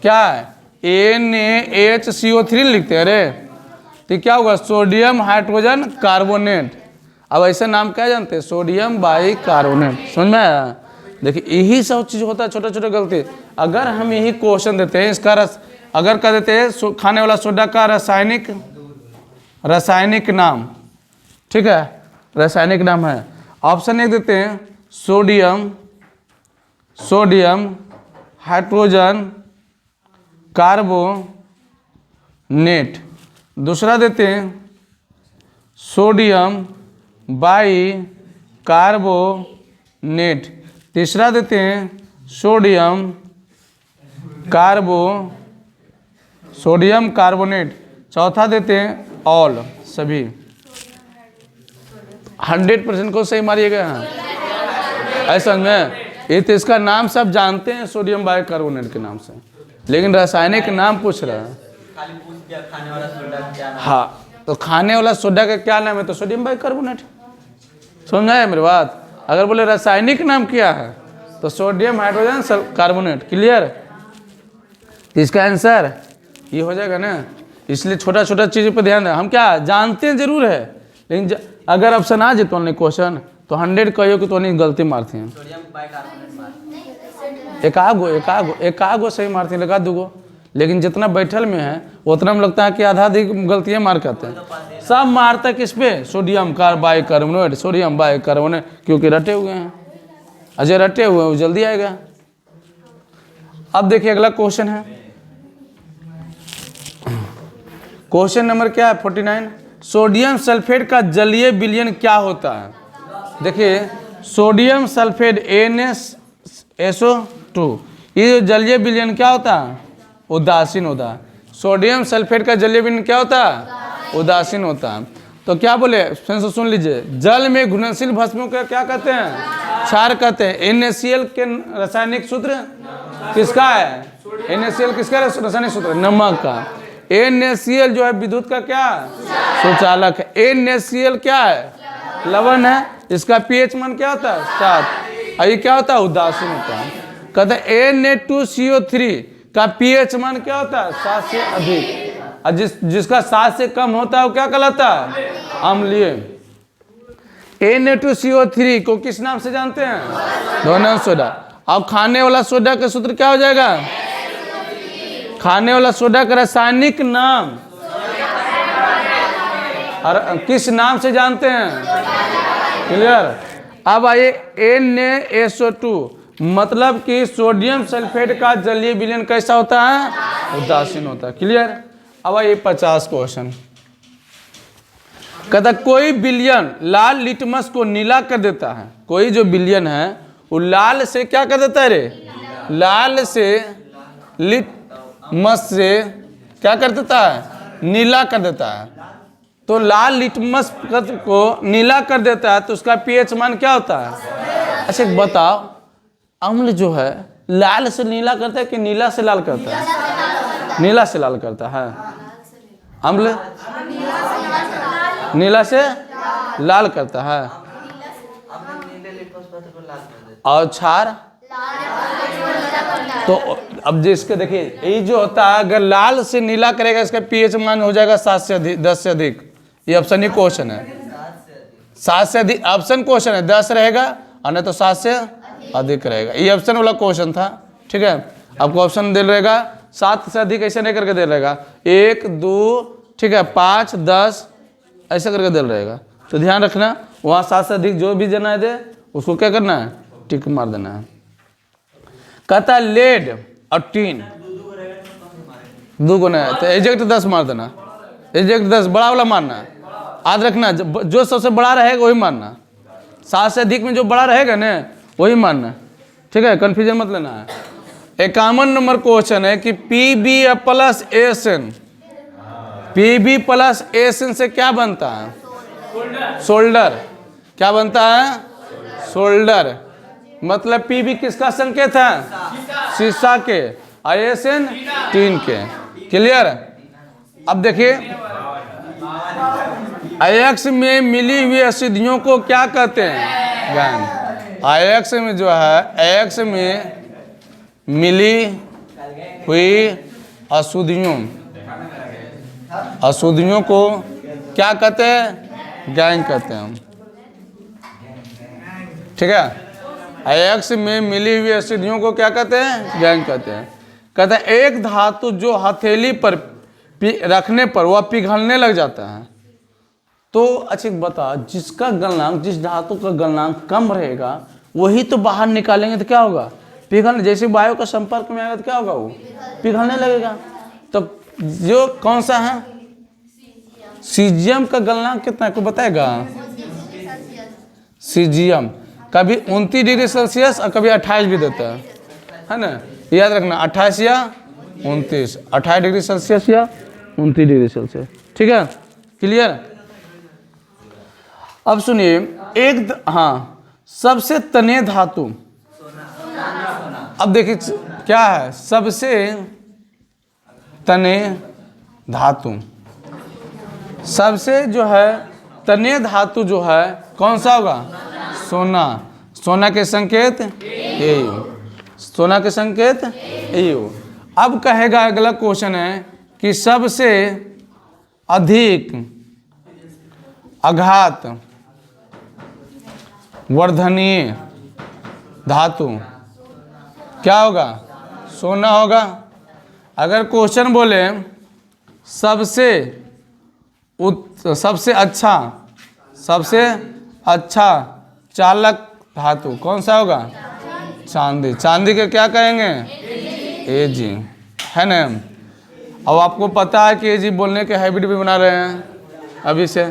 क्या है? NaHCO3 लिखते हैं। अरे तो क्या होगा? Sodium hydrogen carbonate. अब ऐसा नाम क्या जानते हैं, सोडियम बाइकार्बोनेट। समझ में आया? देखिए यही सब चीज़ होता है, छोटे छोटे गलती। अगर हम यही क्वेश्चन देते हैं इसका अगर कह देते हैं खाने वाला सोडा का रासायनिक नाम, ठीक है, रासायनिक नाम है, ऑप्शन एक देते हैं सोडियम हाइड्रोजन कार्बोनेट, दूसरा देते हैं सोडियम बाइकार्बोनेट, तीसरा देते हैं सोडियम कार्बोनेट, चौथा देते हैं ऑल, सभी। 100% को सही मारिएगा। हाँ ऐसा में ये तो इसका नाम सब जानते हैं सोडियम बाइकार्बोनेट के नाम से, लेकिन रासायनिक नाम पूछ रहा है। खाली पूछ दिया खाने वाला सोडा का क्या नाम? हाँ तो खाने वाला सोडा का क्या नाम है, तो सोडियम बाइकार्बोनेट। समझ आया मेरी बात? अगर बोले रासायनिक नाम क्या है तो सोडियम हाइड्रोजन कार्बोनेट। क्लियर? तो इसका आंसर ये हो जाएगा ना। इसलिए छोटा छोटा चीज़ों पर ध्यान दें। हम क्या जानते हैं जरूर है, लेकिन अगर ऑप्शन आ जाए तो क्वेश्चन तो 100 कहियो कि तो नहीं गलती मारती हैं। सोडियम बाइकार्बोनेट मार एकागो सही मारती हैं, लगा दूगो, लेकिन जितना बैठल में है उतना में लगता है कि आधा अधिक गलतियाँ मार करते हैं। सब मारता है किस पे, सोडियम बाइकार्बोनेट, सोडियम बाइकार्बोनेट, क्योंकि रटे हुए हैं। अजय रटे हुए हैं वो जल्दी आएगा। अब देखिए अगला क्वेश्चन है, क्वेश्चन नंबर क्या है 49। सोडियम सल्फेट का जलीय विलयन क्या होता है? देखिए सोडियम सल्फेट NaSO2, ये जो जलीय विलयन क्या होता है, उदासीन होता है। सोडियम सल्फेट का जलीय विलयन क्या होता है, उदासीन होता है। तो क्या बोले, फिर से सुन लीजिए, जल में घुलनशील भस्मों का क्या कहते हैं, क्षार कहते हैं। NaCl के रासायनिक सूत्र किसका है, NaCl किसका रासायनिक सूत्र, नमक का। NaCl जो है विद्युत का क्या सुचालक है। NaCl क्या है, लवण है, इसका pH मान क्या होता है 7, और ये क्या होता है, उदासीन होता है। कहते हैं Na2CO3 का pH मान क्या होता है 7 से अधिक, और जिसका 7 से कम होता है वो क्या कहलाता है, अम्लीय। Na2CO3 को किस नाम से जानते हैं, दोनों सोडा। अब खाने वाला सोडा का सूत्र क्या हो जाएगा, खाने वाला सोडा का रासायनिक नाम, और किस नाम से जानते हैं, क्लियर। अब आइए NaSO2, मतलब कि सोडियम सल्फेट का जलीय विलयन कैसा होता है, उदासीन होता है। क्लियर। अब आइए 50 क्वेश्चन। कहता कोई विलयन लाल लिटमस को नीला कर देता है। कोई जो विलयन है वो लाल से क्या कर देता है रे, लाल से लिटमस से क्या कर देता है, नीला कर देता है। तो लाल लिटमस को नीला कर देता है तो उसका pH मान क्या होता है। अच्छा बताओ, अम्ल जो है लाल से नीला करता है कि नीला से लाल करता है, नीला से लाल करता है। अम्ल नीला से लाल करता है, और क्षार तो अब जिसके देखिए ये जो होता है, अगर लाल से नीला करेगा इसका pH मान हो जाएगा 7 से अधिक, 10 से अधिक। ये ऑप्शन ही क्वेश्चन है, 7 से अधिक ऑप्शन क्वेश्चन है, 10 रहेगा और नहीं तो 7 से अधिक रहेगा। ये ऑप्शन वाला क्वेश्चन था, ठीक है। आपको ऑप्शन दे रहेगा 7 से अधिक ऐसे नहीं करके दे रहेगा, 1 2 ठीक है 5 10 ऐसा करके दे रहेगा। तो ध्यान रखना, वहाँ 7 से अधिक जो भी जना दे उसको क्या करना है, टिक मार देना है। कहता लेड और टीन दो गुना है तो एजेक्ट 10 मार देना, एजेक्ट 10 बड़ा वाला मारना है। याद रखना जो सबसे बड़ा रहेगा वही मारना, 7 से अधिक में जो बड़ा रहेगा ना वही मारना, ठीक है, कन्फ्यूजन मत लेना है। 51 नंबर क्वेश्चन है कि Pb+SN, Pb+SN से क्या बनता है, शोल्डर। क्या बनता है, शोल्डर। मतलब Pb किसका संकेत है, शीशा के, और SN टीन के। क्लियर। अब देखिए आयक्स में मिली हुई अशुद्धियों को क्या कहते हैं, ज्ञान। आयक्स में जो है, आयक्स में मिली हुई अशुद्धियों को क्या कहते हैं, ज्ञान कहते हैं। ठीक है। एक्स में मिली हुई अशुद्धियों को क्या कहते हैं? गैंग कहते हैं। कहते हैं एक धातु जो हथेली पर रखने पर वह पिघलने लग जाता है। तो अच्छा बता, जिसका गलनांक, जिस धातु का गलनांक कम रहेगा वही तो बाहर निकालेंगे तो क्या होगा? पिघलने। जैसे वायु का संपर्क में आएगा तो क्या होगा? वो पिघलने लगेगा। तो जो कौन सा है? सीजियम का गलनांक कितना है कोई बताएगा? सीजियम कभी 29 डिग्री सेल्सियस और कभी 28 भी देता है ना, याद रखना 28 या 29, 28 डिग्री सेल्सियस या 29 डिग्री सेल्सियस। ठीक है, क्लियर। अब सुनिए हाँ, सबसे तने धातु, अब देखिए क्या है सबसे तने धातु। सबसे जो है तने धातु जो है कौन सा होगा? सोना। सोना के संकेत एयू, सोना के संकेत एयू। अब कहेगा अगला क्वेश्चन है कि सबसे अधिक आघात वर्धनीय धातु क्या होगा? सोना होगा। अगर क्वेश्चन बोले सबसे अच्छा चालक धातु कौन सा होगा? चांदी। चांदी के क्या कहेंगे? एजी, है ना। अब आपको पता है कि एजी बोलने के हैबिट भी बना रहे हैं अभी से।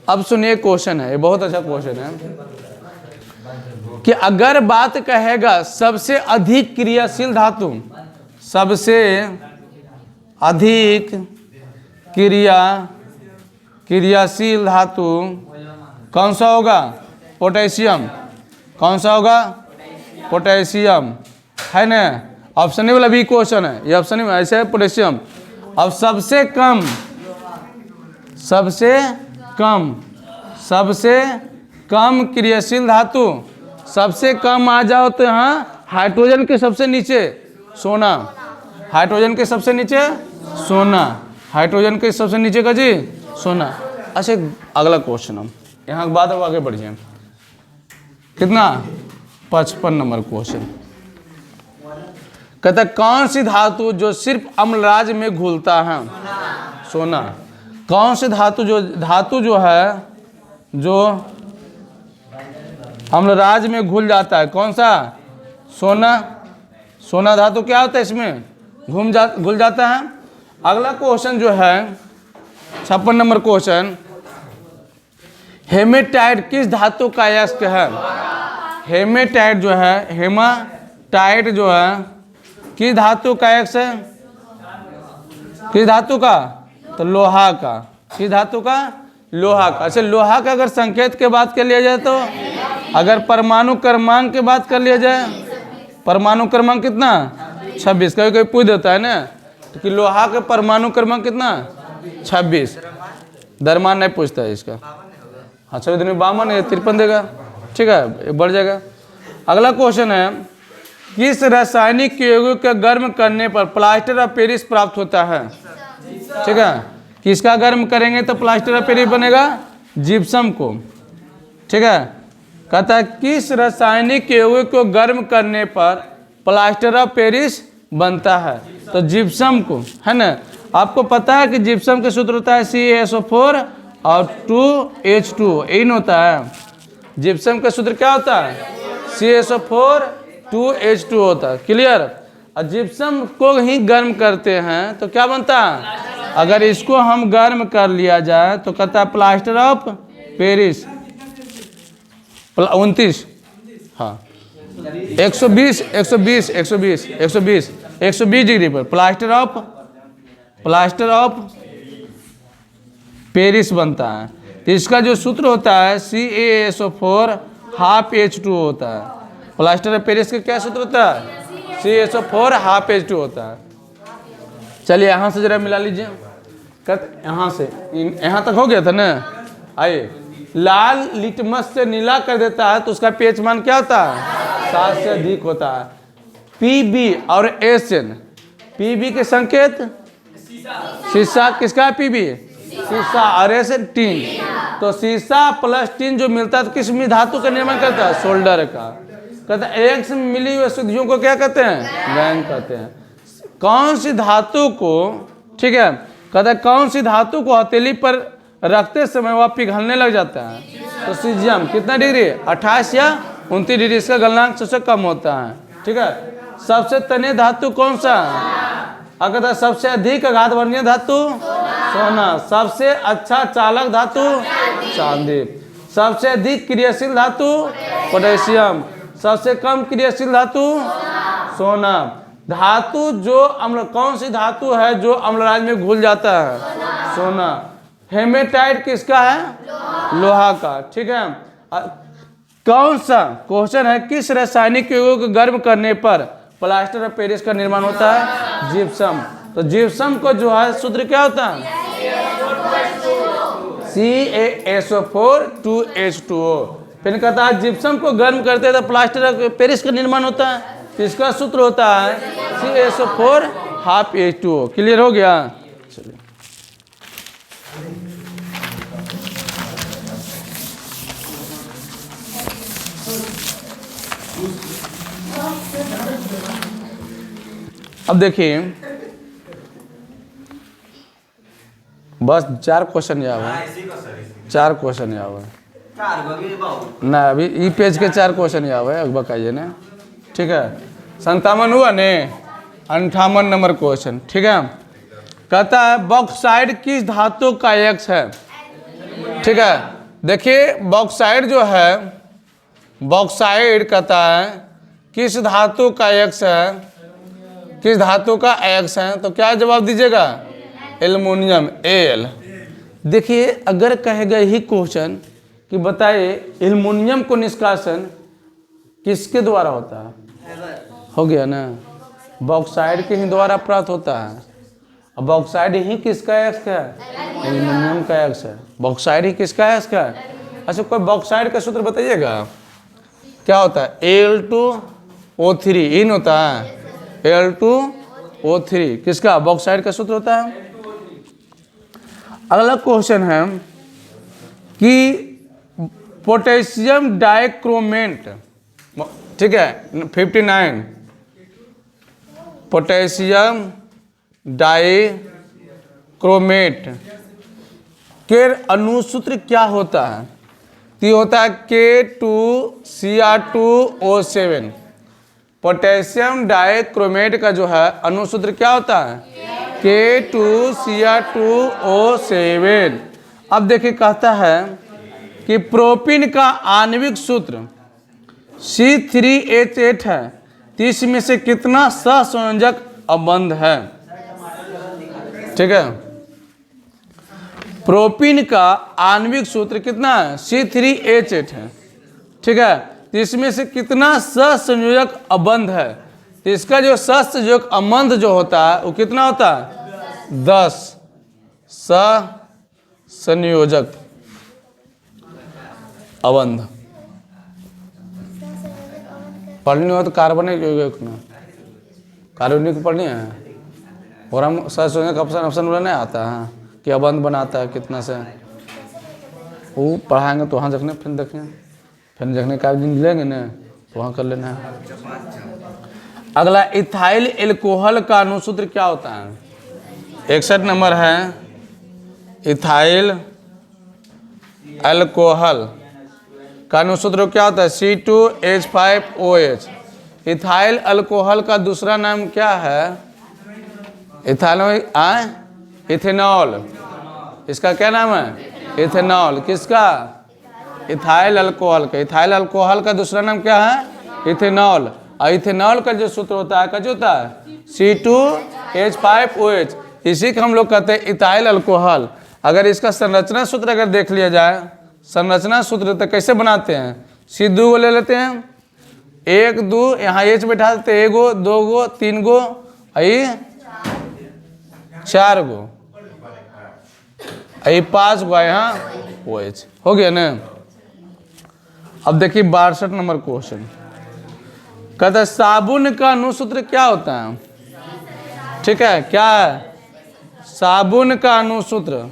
अब सुनिए क्वेश्चन है, ये बहुत अच्छा क्वेश्चन है कि अगर बात कहेगा सबसे अधिक क्रियाशील धातु, सबसे अधिक क्रियाशील धातु कौन सा होगा? पोटेशियम। कौन सा होगा? पोटेशियम, है ना। ऑप्शन नहीं वाला भी क्वेश्चन है, ये ऑप्शन नहीं ऐसे है पोटेशियम। अब सबसे कम क्रियाशील धातु, सबसे कम आ जाओ तो यहाँ हाइड्रोजन के सबसे नीचे सोना। हाइड्रोजन के सबसे नीचे सोना, हाइड्रोजन के सबसे नीचे का जी सोना। अच्छा अगला क्वेश्चन हम यहाँ के बाद अब आगे बढ़ जाए। कितना? 55 नंबर क्वेश्चन। कहता कौन सी धातु जो सिर्फ अम्लराज में घुलता है? सोना। कौन सी धातु जो है जो अम्लराज में घुल जाता है? कौन सा? सोना। सोना धातु क्या होता है इसमें? घुल जाता है। अगला क्वेश्चन जो है 56 नंबर क्वेश्चन, हेमेटाइट किस धातु का अयस्क है? हेमेटाइट जो है, हेमाटाइट जो है किस धातु का अयस्क है? किस धातु का? तो लोहा का। किस धातु का? लोहा का। अच्छा लोहा का अगर संकेत के बात कर लिया जाए तो, अगर परमाणु क्रमांक की बात कर लिया जाए, परमाणु क्रमांक कितना? 26। कभी कभी पूछ देता है ना कि लोहा का परमाणु क्रमांक कितना? 26। दरमान नहीं पूछता है इसका। हाँ 26 में 52 है, 53 देगा। ठीक है, बढ़ जाएगा। अगला क्वेश्चन है किस रासायनिक यौगिक के गर्म करने पर प्लास्टर ऑफ पेरिस प्राप्त होता है? ठीक है, किसका गर्म करेंगे तो प्लास्टर ऑफ पेरिस बनेगा? जिप्सम को। ठीक है, कहता है किस रासायनिक यौगिक को गर्म करने पर प्लास्टर ऑफ पेरिस बनता है? तो जिप्सम को, है ना। आपको पता है कि जिप्सम के सूत्र होता है CaSO4 और 2H2, यही होता है। जिप्सम का सूत्र क्या होता है? CaSO4 2H2 होता है। क्लियर। और जिप्सम को ही गर्म करते हैं तो क्या बनता है? अगर इसको हम गर्म कर लिया जाए तो कहता है प्लास्टर ऑफ पेरिस 29, हाँ 120 डिग्री पर प्लास्टर ऑफ पेरिस बनता है। तो इसका जो सूत्र होता है CaSO4 हाफ H2 होता है। प्लास्टर ऑफ पेरिस का क्या सूत्र होता है? CaSO4 हाफ H2 होता है। चलिए यहाँ से जरा मिला लीजिए। यहाँ से यहाँ तक हो गया था ना। आइए, लाल लिटमस से नीला कर देता है तो उसका pH मान क्या होता है? 7 से अधिक होता है। Pb और SN, Pb के संकेत शीशा, किसका है Pb? शीशा, और SN टीन। तो सीसा प्लस टिन जो मिलता है तो किस धातु का निर्माण करता है? सोल्डर का। कहते हैं एक से मिली हुई अशुद्धियों को क्या कहते हैं? वैन कहते हैं। कौन सी धातु को, ठीक है, कहते हैं कौन सी धातु को हथेली पर रखते समय वह पिघलने लग जाता है? तो सीजियम। कितना डिग्री? 28 या 29 डिग्री। इसका गलनांक सबसे कम होता है, ठीक है। सबसे तन्य धातु कौन सा? अगर सबसे अधिक आघातवर्णीय धातु सोना। सबसे अच्छा चालक धातु चांदी। सबसे अधिक क्रियाशील धातु पोटेशियम। सबसे कम क्रियाशील धातु सोना। धातु जो अम्ल, कौन सी धातु है जो अम्लराज में घुल जाता है? सोना। हेमेटाइट किसका है? लोहा का, ठीक है। कौन सा क्वेश्चन है, किस रासायनिक यौगिक को गर्म करने पर प्लास्टर ऑफ पेरिस का निर्माण होता है? जिप्सम। तो जिप्सम को जो है सूत्र क्या होता है? CaSO4 2H2O। फिर कहता है जिप्सम को गर्म करते हैं तो प्लास्टर ऑफ पेरिस का निर्माण होता है। तो इसका सूत्र होता है CaSO4 हाफ H2O। क्लियर हो गया? चलिए अब देखिए, बस 4 क्वेश्चन याद है, 4 क्वेश्चन याद है ना। अभी ई पेज के 4 क्वेश्चन याद है, अब बताइए ना, ठीक है। 57 हुआ ने, 58 नंबर क्वेश्चन, ठीक है। कहता है बॉक्साइड किस धातु का एक्स है? ठीक है, देखिए बॉक्साइड जो है, बॉक्साइड कहता है किस धातु का एक्स है? किस धातु का एक्स है? तो क्या जवाब दीजिएगा? Aluminium, L. देखिए अगर कहेगा ही क्वेश्चन कि बताइए एल्युमिनियम को निष्कासन किसके द्वारा होता है? हो गया ना, बॉक्साइड के ही द्वारा प्राप्त होता है। अब बॉक्साइड ही किसका एक्स है? एल्युमिनियम का एक्स है। बॉक्साइड ही किसका एक्स है? अच्छा कोई बॉक्साइड का सूत्र बताइएगा, क्या होता है? Al2O3 इन होता है, Al2O3 किसका? बॉक्साइड का सूत्र होता है। अगला क्वेश्चन है कि पोटेशियम डाइक्रोमेट, ठीक है, 59, पोटेशियम डाइक्रोमेट के अनुसूत्र क्या होता है? तो होता है K2Cr2O7। पोटेशियम डाइक्रोमेट का जो है अनुसूत्र क्या होता है? K2Cr2O7। अब देखिए कहता है कि प्रोपीन का आणविक सूत्र C3H8 है, तो इसमें से कितना सहसंयोजक अबंध है? ठीक है, प्रोपीन का आणविक सूत्र कितना है? C3H8 है, ठीक है। तो इसमें से कितना सहसंयोजक अबंध है? तो इसका जो सहसंयोजक अबंध जो होता है वो कितना होता है? 10 सहसंयोजक अबंध। पढ़नी हो तो कार्बनिक यौगिक ना, कार्बनिक पढ़नी है। और हम सहसंयोजक ऑप्शन वाला नहीं आता है कि अबंध बनाता है कितना से, वो पढ़ाएंगे तो वहाँ देखने, फिर देखेंगे, फिर देखने का दिन लेंगे ना तो वहाँ कर लेना है। अगला इथाइल एल्कोहल का अनुसूत्र क्या होता है? 61 नंबर है। इथाइल एल्कोहल का अनुसूत्र क्या होता है? C2H5OH। इथाइल अल्कोहल का दूसरा नाम क्या है? इथेनॉल। इसका क्या नाम है? इथेनॉल। किसका? इथाइल अल्कोहल का। इथाइल अल्कोहल का दूसरा नाम क्या है? इथेनॉल। और इथेनॉल का जो सूत्र होता है क्या होता है? C2H5OH। इसी को हम लोग कहते हैं इथाइल अल्कोहल। अगर इसका संरचना सूत्र अगर देख लिया जाए, संरचना सूत्र तो कैसे बनाते हैं? C2 को ले लेते हैं, 1 2 यहाँ H बैठा देते हैं, 1 गो 2 गो 3 गो 4 गो 5 गो यहाँ OH। हो गया ना। अब देखिए 62 नंबर क्वेश्चन कहता है साबुन का अनुसूत्र क्या होता है? ठीक है, क्या है? साबुन का अनुसूत्र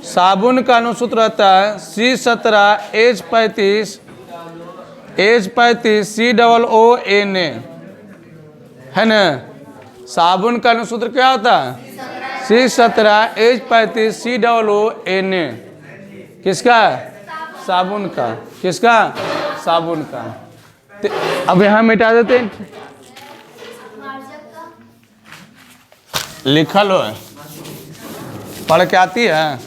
साबुन का अनुसूत्र रहता है C17H35 COONA, है ना। साबुन का अनुसूत्र क्या होता है? C17H35 COONA। किसका? साबुन का। किसका? साबुन का। अब यहाँ मिटा देते हैं, लिखा लो है, पढ़ के आती है।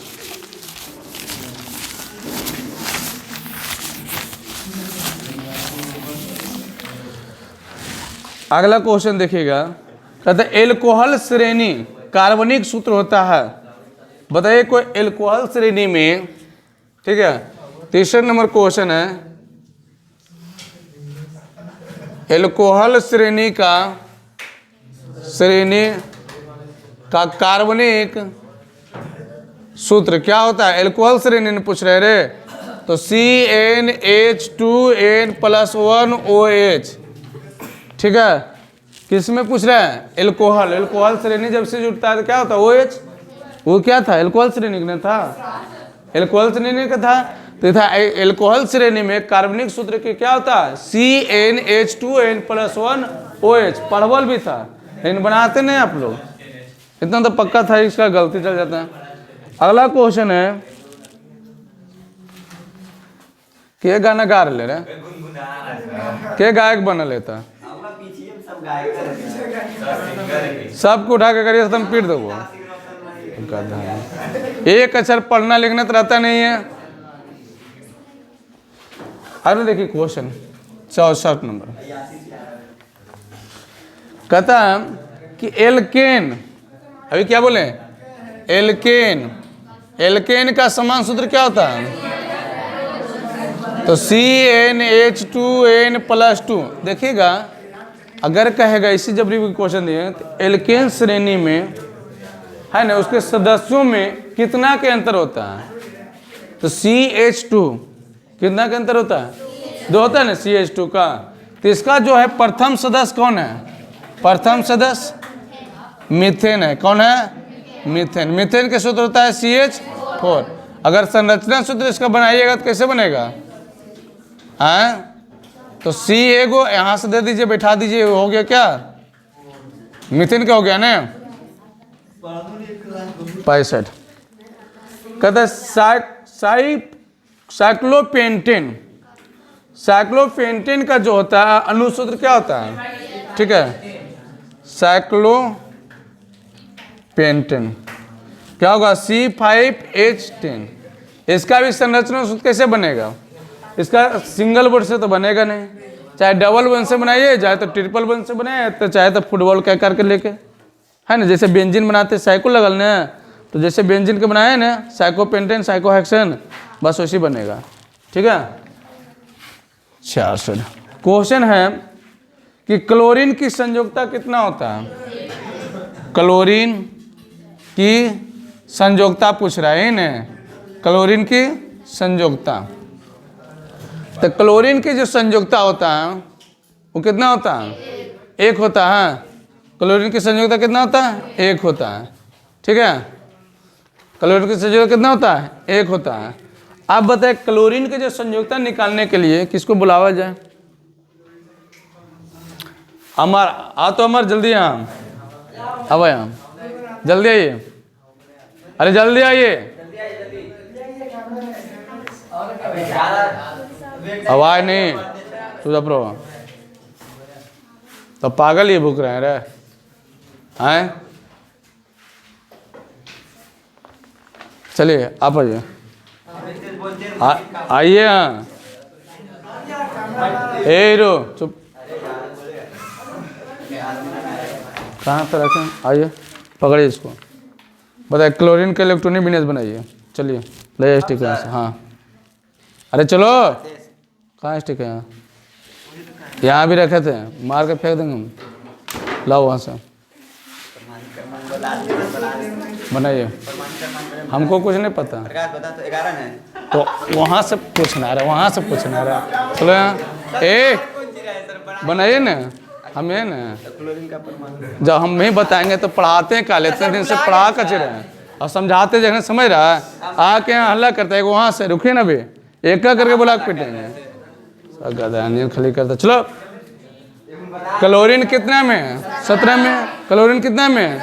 अगला क्वेश्चन देखिएगा, कहते हैं एल्कोहल श्रेणी कार्बनिक सूत्र होता है। बताइए कोई एल्कोहल श्रेणी में, ठीक है, तीसरा नंबर क्वेश्चन है, एल्कोहल श्रेणी का कार्बनिक सूत्र क्या होता है? एल्कोहल श्रेणी में पूछ रहे रे, तो CnH2n+1OH, ठीक है। किस में पूछ रहा है? एल्कोहल। एल्कोहल श्रेणी जब से जुड़ता है तो क्या होता है? OH। वो क्या था? एल्कोहल श्रेणी में था, एल्कोहल श्रेणी का था। तो था एल्कोहल श्रेणी में कार्बनिक सूत्र के क्या होता है? CnH2n+1OH। पढ़वल भी था लेकिन बनाते नहीं आप लोग, इतना तो पक्का था, इसका गलती चल जाता है। अगला क्वेश्चन है के गाना गा ले रहे, के गायक बना लेता? सबको उठा के करिए, तुम पीट दो। एक अक्षर पढ़ना लिखना तो रहता नहीं है। अरे देखिए क्वेश्चन 64 नंबर, कहता है कि एल्केन, अभी क्या बोले? एल्केन। एल्केन का समान सूत्र क्या होता है? तो CnH2n+2। देखिएगा, अगर कहेगा इसी जबरी क्वेश्चन दिए तो एल्केन श्रेणी में है ना, उसके सदस्यों में कितना के अंतर होता है? तो CH2 कितना के अंतर होता है? 2 होता है ना CH2 का। तो इसका जो है प्रथम सदस्य कौन है? प्रथम सदस्य मीथेन है। कौन है? मीथेन। मीथेन के सूत्र होता है CH4। अगर संरचना सूत्र इसका बनाइएगा तो कैसे बनेगा? तो C एगो यहाँ से दे दीजिए, बैठा दीजिए, हो गया क्या? मीथेन का हो गया ना 65। कहते साइक्लोपेंटेन। साइक्लोपेंटेन का जो होता है अनुसूत्र क्या होता है? ठीक है, साइक्लोपेंटेन क्या होगा? C5H10। इसका भी संरचना सूत्र कैसे बनेगा? इसका सिंगल बोर्ड से तो बनेगा नहीं, चाहे डबल वन से बनाइए, चाहे तो ट्रिपल वन से बनाइए, तो चाहे तो फुटबॉल कह करके लेके, है ना। जैसे बेंजीन बनाते साइको लगल ना, तो जैसे बेंजीन के बनाए ना साइक्लोपेंटेन साइक्लोहेक्सेन, बस वैसी बनेगा, ठीक है। 66 क्वेश्चन है कि क्लोरीन की संयोजकता कितना होता है? क्लोरीन की संयोजकता पूछ रहा है ना, क्लोरीन की संयोजकता। तो क्लोरीन की जो संयोजकता होता है वो कितना होता है? 1 होता है। क्लोरीन की संयोजकता कितना होता है? 1 होता है, ठीक है। क्लोरीन की संयोजकता कितना होता है? 1 होता है। आप बताएं क्लोरीन की जो संयोजकता निकालने के लिए किसको बुलावा जाए? अमर आ, तो अमर जल्दी यहाँ अब, यहाँ जल्दी आइए, अरे जल्दी आइए, आवाज नहीं तुझा प्रो, तो पागल ये भूख रहे हैं रे, हैं? चलिए आप आइए, आइए यहाँ, ए रो चुप, कहाँ पर रखें? आइए पकड़िए इसको, बताइए क्लोरीन के इलेक्ट्रॉनिक विन्यास बनाइए। चलिए ले स्टिक यहाँ से, हाँ अरे चलो, कहाँ स्टिक है? यहाँ भी रखे थे, मार के फेंक देंगे हम, लाओ वहाँ से बनाइए, हमको कुछ नहीं पता तो वहाँ से पूछना है, वहाँ से पूछना है। चलो यहाँ ए बनाइए ना, हम है ना, जब हम नहीं बताएंगे तो पढ़ाते हैं क्या? इतने दिन से पढ़ा कर रहे हैं, और समझाते जगह समझ रहा है, आके यहाँ हल्ला करता है वहाँ से, रुकिए ना बे, एक करके बुला के पिटेंगे, खाली करता। चलो क्लोरीन कितना में है? 17 में। क्लोरीन कितना में है?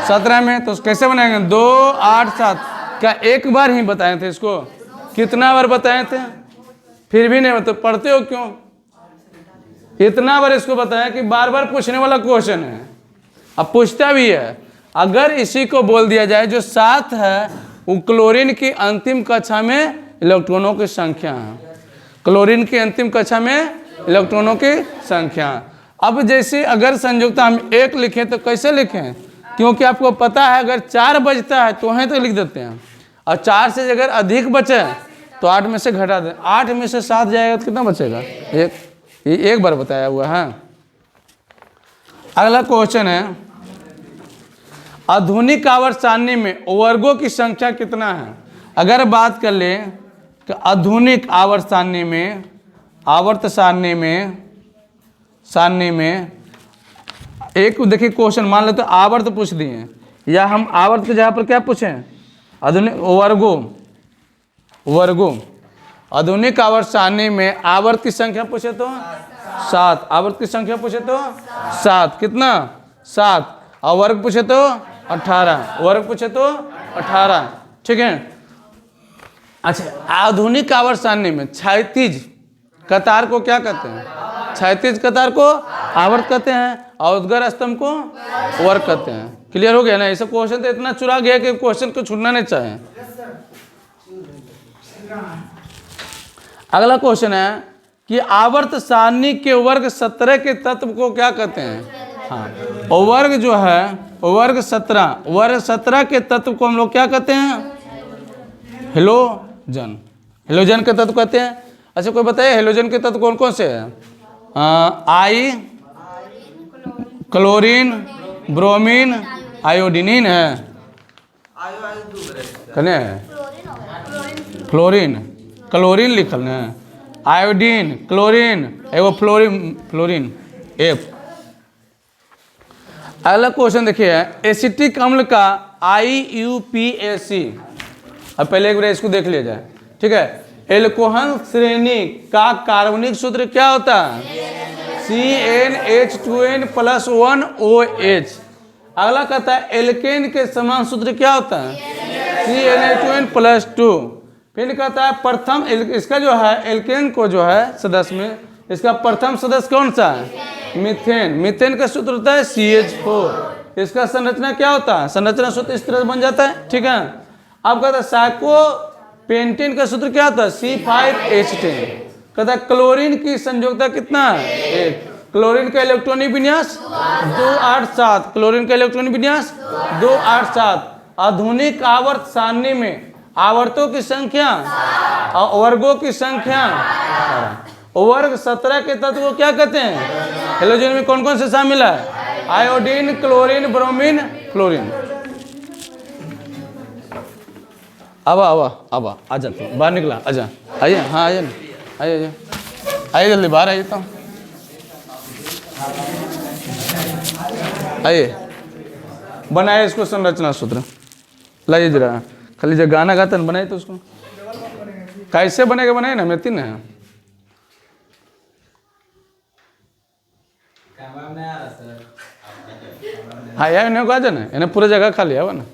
17 में। तो कैसे बनाएंगे? 2 8 7। क्या एक बार ही बताए थे इसको? कितना बार बताए थे? फिर भी नहीं मतलब पढ़ते हो क्यों? इतना बार इसको बताया कि बार बार पूछने वाला क्वेश्चन है, अब पूछता भी है। अगर इसी को बोल दिया जाए जो 7 है वो क्लोरीन की अंतिम कक्षा में इलेक्ट्रॉनों की संख्या है, क्लोरीन की अंतिम कक्षा में इलेक्ट्रॉनों की संख्या। अब जैसे अगर संयुक्ता हम 1 लिखें तो कैसे लिखें? क्योंकि आपको पता है अगर 4 बचता है तो वहीं तो लिख देते हैं, और 4 से अगर अधिक बचे तो 8 में से घटा दें। 8 में से 7 जाएगा तो कितना बचेगा? 1। ये एक बार बताया हुआ है। अगला क्वेश्चन है, आधुनिक आवर्त सारणी में वर्गों की संख्या कितना है? अगर बात कर ले कि आधुनिक आवर्त सारणी में, आवर्त सारणी में एक देखिए क्वेश्चन मान लो तो आवर्त पूछ दिए, या हम आवर्त के जगह पर क्या पूछें? आधुनिक वर्गों। आधुनिक आवर्त सारणी में आवर्त की संख्या पूछे तो 7, आवर्त की संख्या पूछे तो 7, कितना? 7। और वर्ग पूछे तो 18, वर्ग पूछे तो 18, ठीक है। अच्छा, आधुनिक आवर्त सारणी में क्षैतिज कतार को क्या कहते हैं? क्षैतिज कतार को आवर्त कहते हैं, और उद्गर स्तंभ को वर्ग कहते हैं। क्लियर हो गया ना? ऐसा क्वेश्चन तो इतना चुरा गया कि क्वेश्चन को छूटना नहीं चाहिए। अगला क्वेश्चन है कि आवर्त सारणी के वर्ग 17 के तत्व को क्या कहते हैं? हाँ, और वर्ग जो है वर्ग 17 के तत्व को हम लोग क्या कहते हैं? हेलोजन। हेलोजन के तत्व कहते हैं। अच्छा, कोई बताइए हेलोजन के तत्व कौन कौन से हैं? आई, क्लोरीन, ब्रोमीन, आयोडीन है। कने फ्लोरीन, क्लोरीन लिखल है, आयोडीन, क्लोरीन, एगो फ्लोरीन F। अगला क्वेश्चन देखिए, एसिटिक अम्ल का IUPAC। अब पहले एक बार इसको देख लिया जाए, ठीक है। एल्कोहल श्रेणी का कार्बनिक सूत्र क्या होता है? CnH2n+1OH। अगला कहता है एल्केन के समान सूत्र क्या होता है? CnH2n+2। फिर कहता है प्रथम, इसका जो है एल्केन को जो है सदस्य में इसका प्रथम सदस्य कौन सा है? मीथेन। मीथेन का सूत्र होता है CH4। इसका संरचना क्या होता है? संरचना सूत्र इस तरह बन जाता है, ठीक है। अब कहता है साइक्लोपेंटेन का सूत्र क्या होता है? C5H10। कहता है क्लोरीन की संयोजकता कितना है? 1। क्लोरीन का इलेक्ट्रॉनिक विन्यास 287। क्लोरीन का इलेक्ट्रॉनिक विन्यास 287। आधुनिक आवर्त सारणी में आवर्तों की संख्या और वर्गों की संख्या। वर्ग 17 के तत्व को क्या कहते हैं? हेलोजन में कौन कौन से शामिल है? Iodine, chlorine, bromine, fluorine. अब आ जाते हैं, बाहर निकला, आजा, आइए, हाँ आइए ना, आइए जल्दी बाहर आइए, तो आइए बनाए इसको संरचना सूत्र, लाइए जरा। खाली जब गाना गाता है बनाए तो उसको कैसे बनेगा? बनाए ना, मेरे 3 है। हाँ यार, इन्हें को आ जाना, इन्हें पूरा जगह खाली है ना।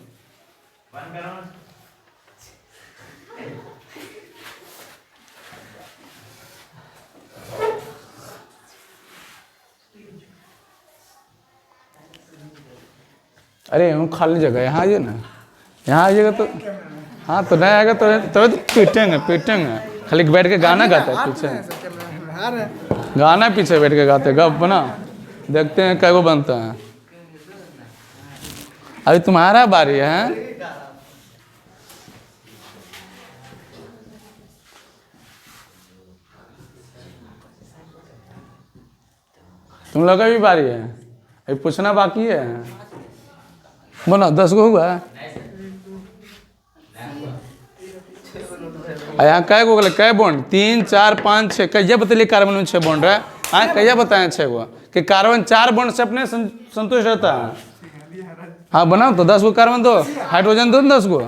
अरे हूँ खाली जगह, यहाँ आइए ना, यहाँ आइएगा तो हाँ, तो नहीं आएगा तो पीटेंगे। खाली बैठ के गाना गाता है पीछे, गाना पीछे बैठ के गाते, गप बना, देखते हैं कैगो बनता है। अभी तुम्हारा बारी है। तुम लोग का भी बारी है, अभी पूछना बाकी है। बोलो 10 गो हुआ? यहाँ कै गो कै बॉन्ड? 3 4 5 6। कैया बतलिए कार्बन में 6 बॉन्ड है? हाँ कैया बताएं 6 गो कि कार्बन 4 बॉन्ड से अपने संतुष्ट रहता है। हाँ बनाओ तो 10 गो कार्बन दो, हाइड्रोजन दो 10 गो।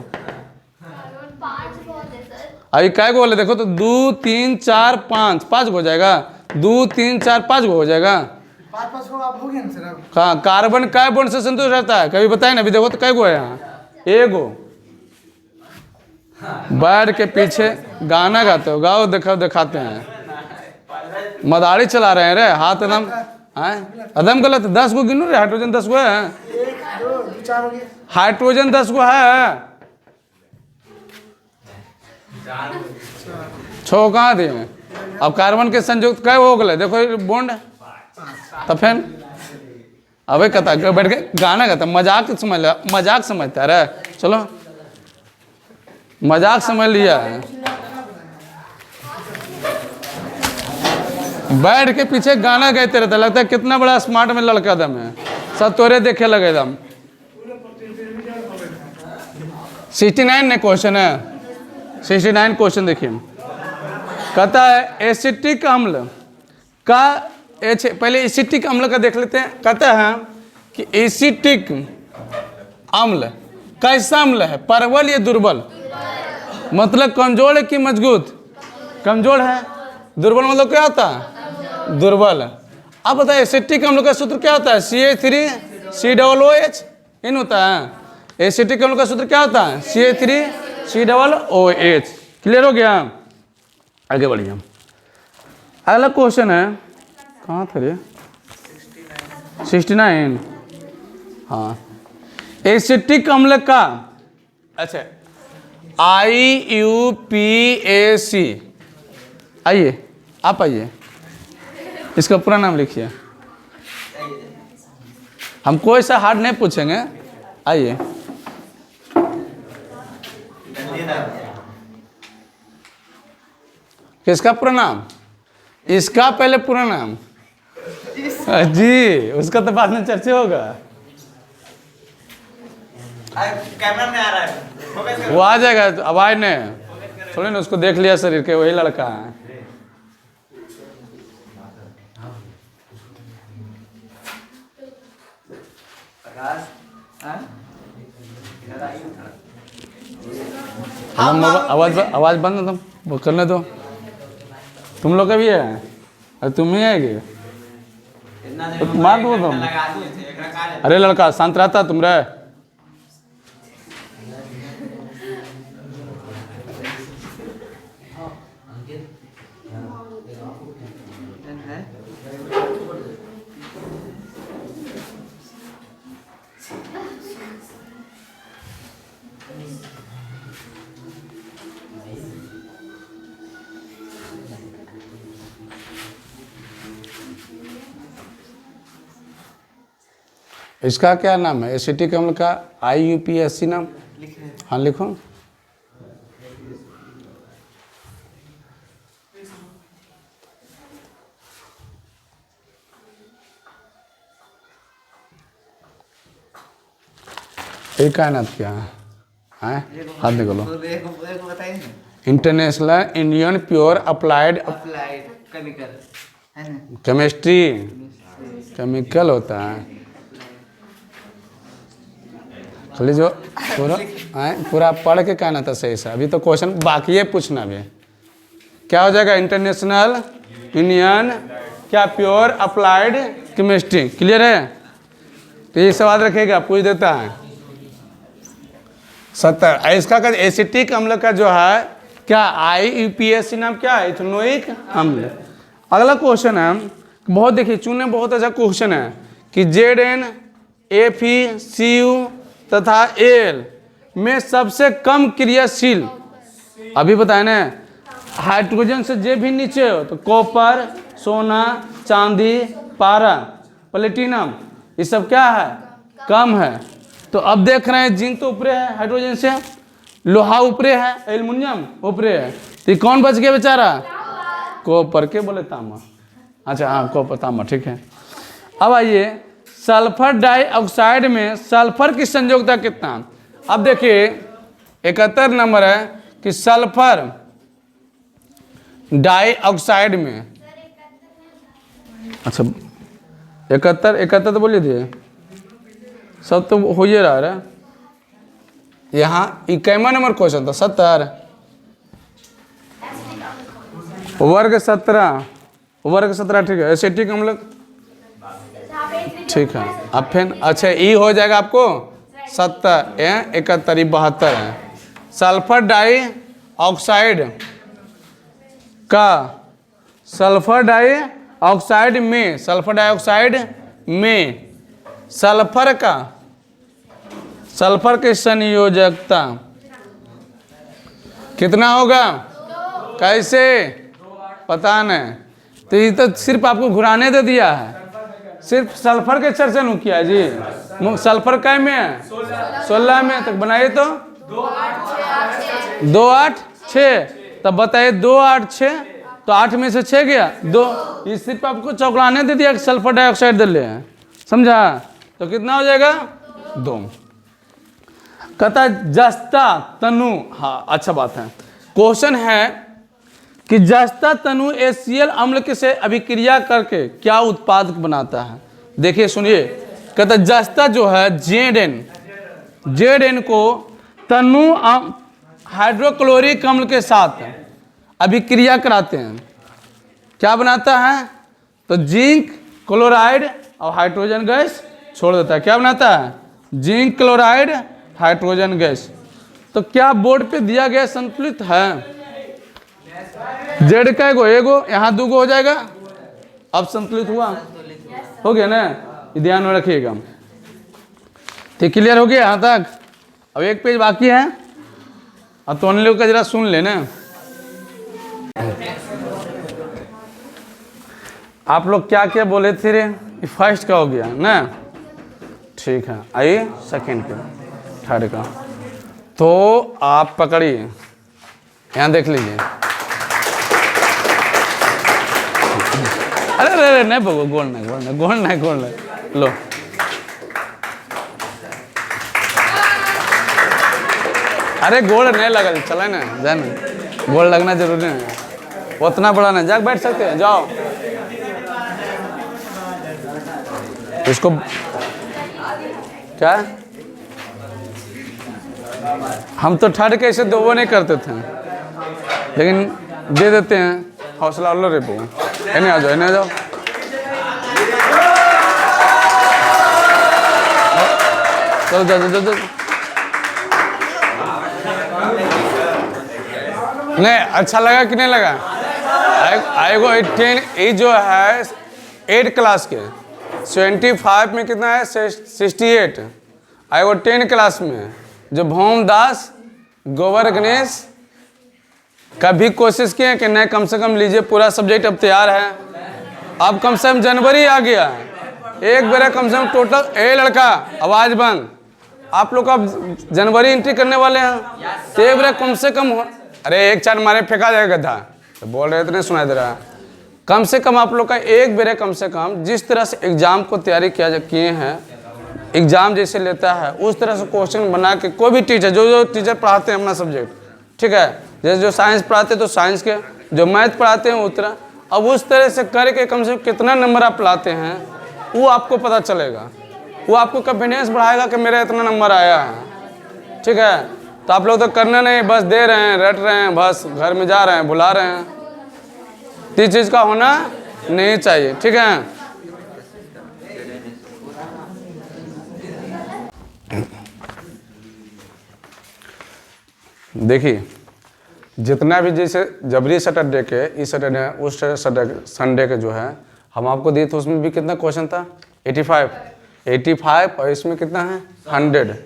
अभी काय गो बोले देखो तो 2 3 4 5, 5 गो हो जाएगा, 2 3 4 5 गो हो जाएगा। 5 होगा, आप हो गया ना सर अब। हाँ कार्बन काय बॉन्ड से संतुष्ट रहता है, कभी बताए ना, अभी देखो तो काय गो है यहाँ, एगो। बैठ के पीछे गाना गाते हो, गाओ देखो दिखाते हैं, मदारी चला रहे हैं रे, हाथ एकदम एकदम गलत। 10 गो गिनो रे, हाइड्रोजन 10 गो है, 1 2 4 हो गया। हाइड्रोजन 10 गो है, 6 कहाँ दिए। अब कार्बन के संयुक्त कै हो गए देखो बॉन्ड, तो फिर अबे कहता बैठ के गाना गाता, मजाक समझ लिया, मजाक समझता रे, चलो मजाक समझ लिया। बैठ के पीछे गाना गाते रहता, लगता है कितना बड़ा स्मार्ट में लड़का दम है, सब तोरे देखे लगे दम। 69 ने क्वेश्चन है, 69 क्वेश्चन देखिए, कहता है एसिटिक अम्ल का, पहले एसिटिक अम्ल का देख लेते हैं। कहता है कि एसिटिक अम्ल कैसा अम्ल है, प्रबल या दुर्बल, मतलब कमजोर है कि मजबूत, कमजोर है। दुर्बल मतलब क्या होता है, दुर्बल। अब बताइए एसिटिक अम्ल का सूत्र क्या होता है, CH3COOH इन होता है। एसिटिक अम्ल का सूत्र क्या होता है, CH3COOH। क्लियर हो गया, आगे बढ़िए। अगला क्वेश्चन है, कहाँ थे रे, 69। हाँ एसिटिक अम्ल का, अच्छा IUPAC, आइए आप आइए, इसका पूरा नाम लिखिए, हम कोई सा हार्ड नहीं पूछेंगे, आइए। किसका पूरा नाम, इसका पहले पूरा नाम जी, उसका तो बाद में चर्चा होगा, कैमरा में आ रहा है, फोकस वो आ जाएगा तो आवाज नहीं, थोड़ी ना, उसको देख लिया शरीर के, वही लड़का है। आवाज बंद तुम वो करने दो, तुम लोग का भी है, अरे तुम ही आएगी तो मार दो तुम। अरे लड़का शांत रहता तुम रे, इसका क्या नाम है, एसिटिक अम्ल का IUPAC नाम, हाँ लिखो। एक का नाम क्या है, हाथ निकालो। International Indian pure applied chemical है ना, केमिस्ट्री, केमिकल होता है खाली जो पूरा पढ़ के कहना था सही से, अभी तो क्वेश्चन बाकी है पूछना भी। क्या हो जाएगा, इंटरनेशनल इंडियन क्या प्योर अप्लाइड केमिस्ट्री। क्लियर है, तो ये सवाल रखेगा, पूछ देता है। 70 इसका का एसिटिक अम्ल का जो है क्या, IUPAC नाम क्या है, इथेनोइक अम्ल। अगला क्वेश्चन है, बहुत देखिए चुने, बहुत अच्छा क्वेश्चन है कि ZnFeCu तथा Al में सबसे कम क्रियाशील, अभी बताए ना, हाइड्रोजन से जे भी नीचे हो तो कॉपर, सोना, चांदी, पारा, प्लेटिनम, ये सब क्या है, कम है। तो अब देख रहे हैं जिंक तो ऊपरे है हाइड्रोजन से, लोहा ऊपरे है, एल्युमिनियम ऊपरे है, तो कौन बच गया बेचारा, कॉपर के बोले तांबा, अच्छा हाँ कॉपर तांबा, ठीक है। अब आइए सल्फर डाइऑक्साइड में सल्फर की संयोजकता कितना। अब देखिए 71 नंबर है कि सल्फर डाइऑक्साइड में, अच्छा 71 तो बोलिए थे, सब तो हो ही रहा है। यहाँ कैमा नंबर क्वेश्चन था 70, वर्ग 17, वर्ग 17 ठीक है। एसिटिक अम्ल ठीक है। अब फिर अच्छा ई हो जाएगा आपको 70 71 72 है। सल्फर डाई ऑक्साइड का सल्फर डाइऑक्साइड में सल्फर डाइऑक्साइड में सल्फर का सल्फर की संयोजकता कितना होगा? कैसे पता नहीं, तो ये तो सिर्फ आपको घुराने दे दिया है, सिर्फ सल्फर के चर्चा नहीं किया जी। सल्फर कै में है? 16 में। तक बनाइए तो 2 8 6, तब बताइए 2 8 6, तो 8 में से 6 गया 2। ये सिर्फ आपको चौकलाने दे दिया कि सल्फर डाइऑक्साइड दे ले, समझा? तो कितना हो जाएगा 2। कहता है जस्ता तनु, हाँ अच्छा बात है। क्वेश्चन है कि जस्ता तनु HCl अम्ल के से अभिक्रिया करके क्या उत्पाद बनाता है? देखिए सुनिए, कहता है जस्ता जो है ZN को तनु हाइड्रोक्लोरिक अम्ल के साथ अभिक्रिया कराते हैं, क्या बनाता है? तो जिंक क्लोराइड और हाइड्रोजन गैस छोड़ देता है। क्या बनाता है? Zinc chloride hydrogen gas. तो क्या बोर्ड पे दिया गया संतुलित है? जेड का एगो यहाँ 2 हो जाएगा। अब संतुलित हुआ, हो गया ना? ये ध्यान में रखिएगा। तो क्लियर हो गया यहाँ तक? अब एक पेज बाकी है, अब तो लोग का जरा सुन लेना। आप लोग क्या क्या बोले थे रे? फर्स्ट का हो गया ना, ठीक है। आइए सेकंड का, थर्ड का। तो आप पकड़िए, यहाँ देख लीजिए। अरे अरे नहीं भगो, गोल नहीं लो। अरे गोल नहीं लगा, चला ना जाना, गोल लगना जरूरी नहीं, उतना बड़ा नहीं। जाके बैठ सकते हैं, जाओ। इसको क्या, हम तो थर्ड के ऐसे 2 नहीं करते थे, लेकिन दे देते हैं। हौसला लो रे बो, इन्हें आ जाओ, चलो जाओ। नहीं अच्छा लगा कि नहीं लगा? आएगो 10 ये जो है 8 क्लास के 75 में कितना है? 68। आएगो 10 क्लास में जो भौमदास गोवर गणेश कभी कोशिश किए कि नहीं कम से कम लीजिए, पूरा सब्जेक्ट अब तैयार है। अब कम से कम जनवरी आ गया है, एक बेरा कम से कम टोटल। ए लड़का आवाज बंद, आप लोग अब जनवरी एंट्री करने वाले हैं, तो एक बेरा कम से कम अरे एक 4 मारे फेंका जाएगा था, तो बोल रहे इतने सुनाई दे रहा। कम से कम आप लोग का एक बेरे कम से कम जिस तरह से एग्जाम को तैयारी किए हैं, एग्जाम जैसे लेता है उस तरह से क्वेश्चन बना के कोई भी टीचर जो टीचर पढ़ाते हैं अपना सब्जेक्ट, ठीक है, जैसे जो साइंस पढ़ाते हैं तो साइंस के, जो मैथ पढ़ाते हैं उतना, अब उस तरह से करके कम से कम कितना नंबर आप लाते हैं वो आपको पता चलेगा, वो आपको कॉन्फिडेंस बढ़ाएगा कि मेरा इतना नंबर आया है, ठीक है। तो आप लोग तो करना नहीं, बस दे रहे हैं, रट रहे हैं, बस घर में जा रहे हैं, बुला रहे हैं। इस चीज़ का होना नहीं चाहिए, ठीक है। देखिए जितना भी जैसे जबरी सैटरडे के, इस सैटरडे उस संडे के जो है हम आपको दिए थे, उसमें भी कितना क्वेश्चन था? 85 और इसमें कितना है? 100।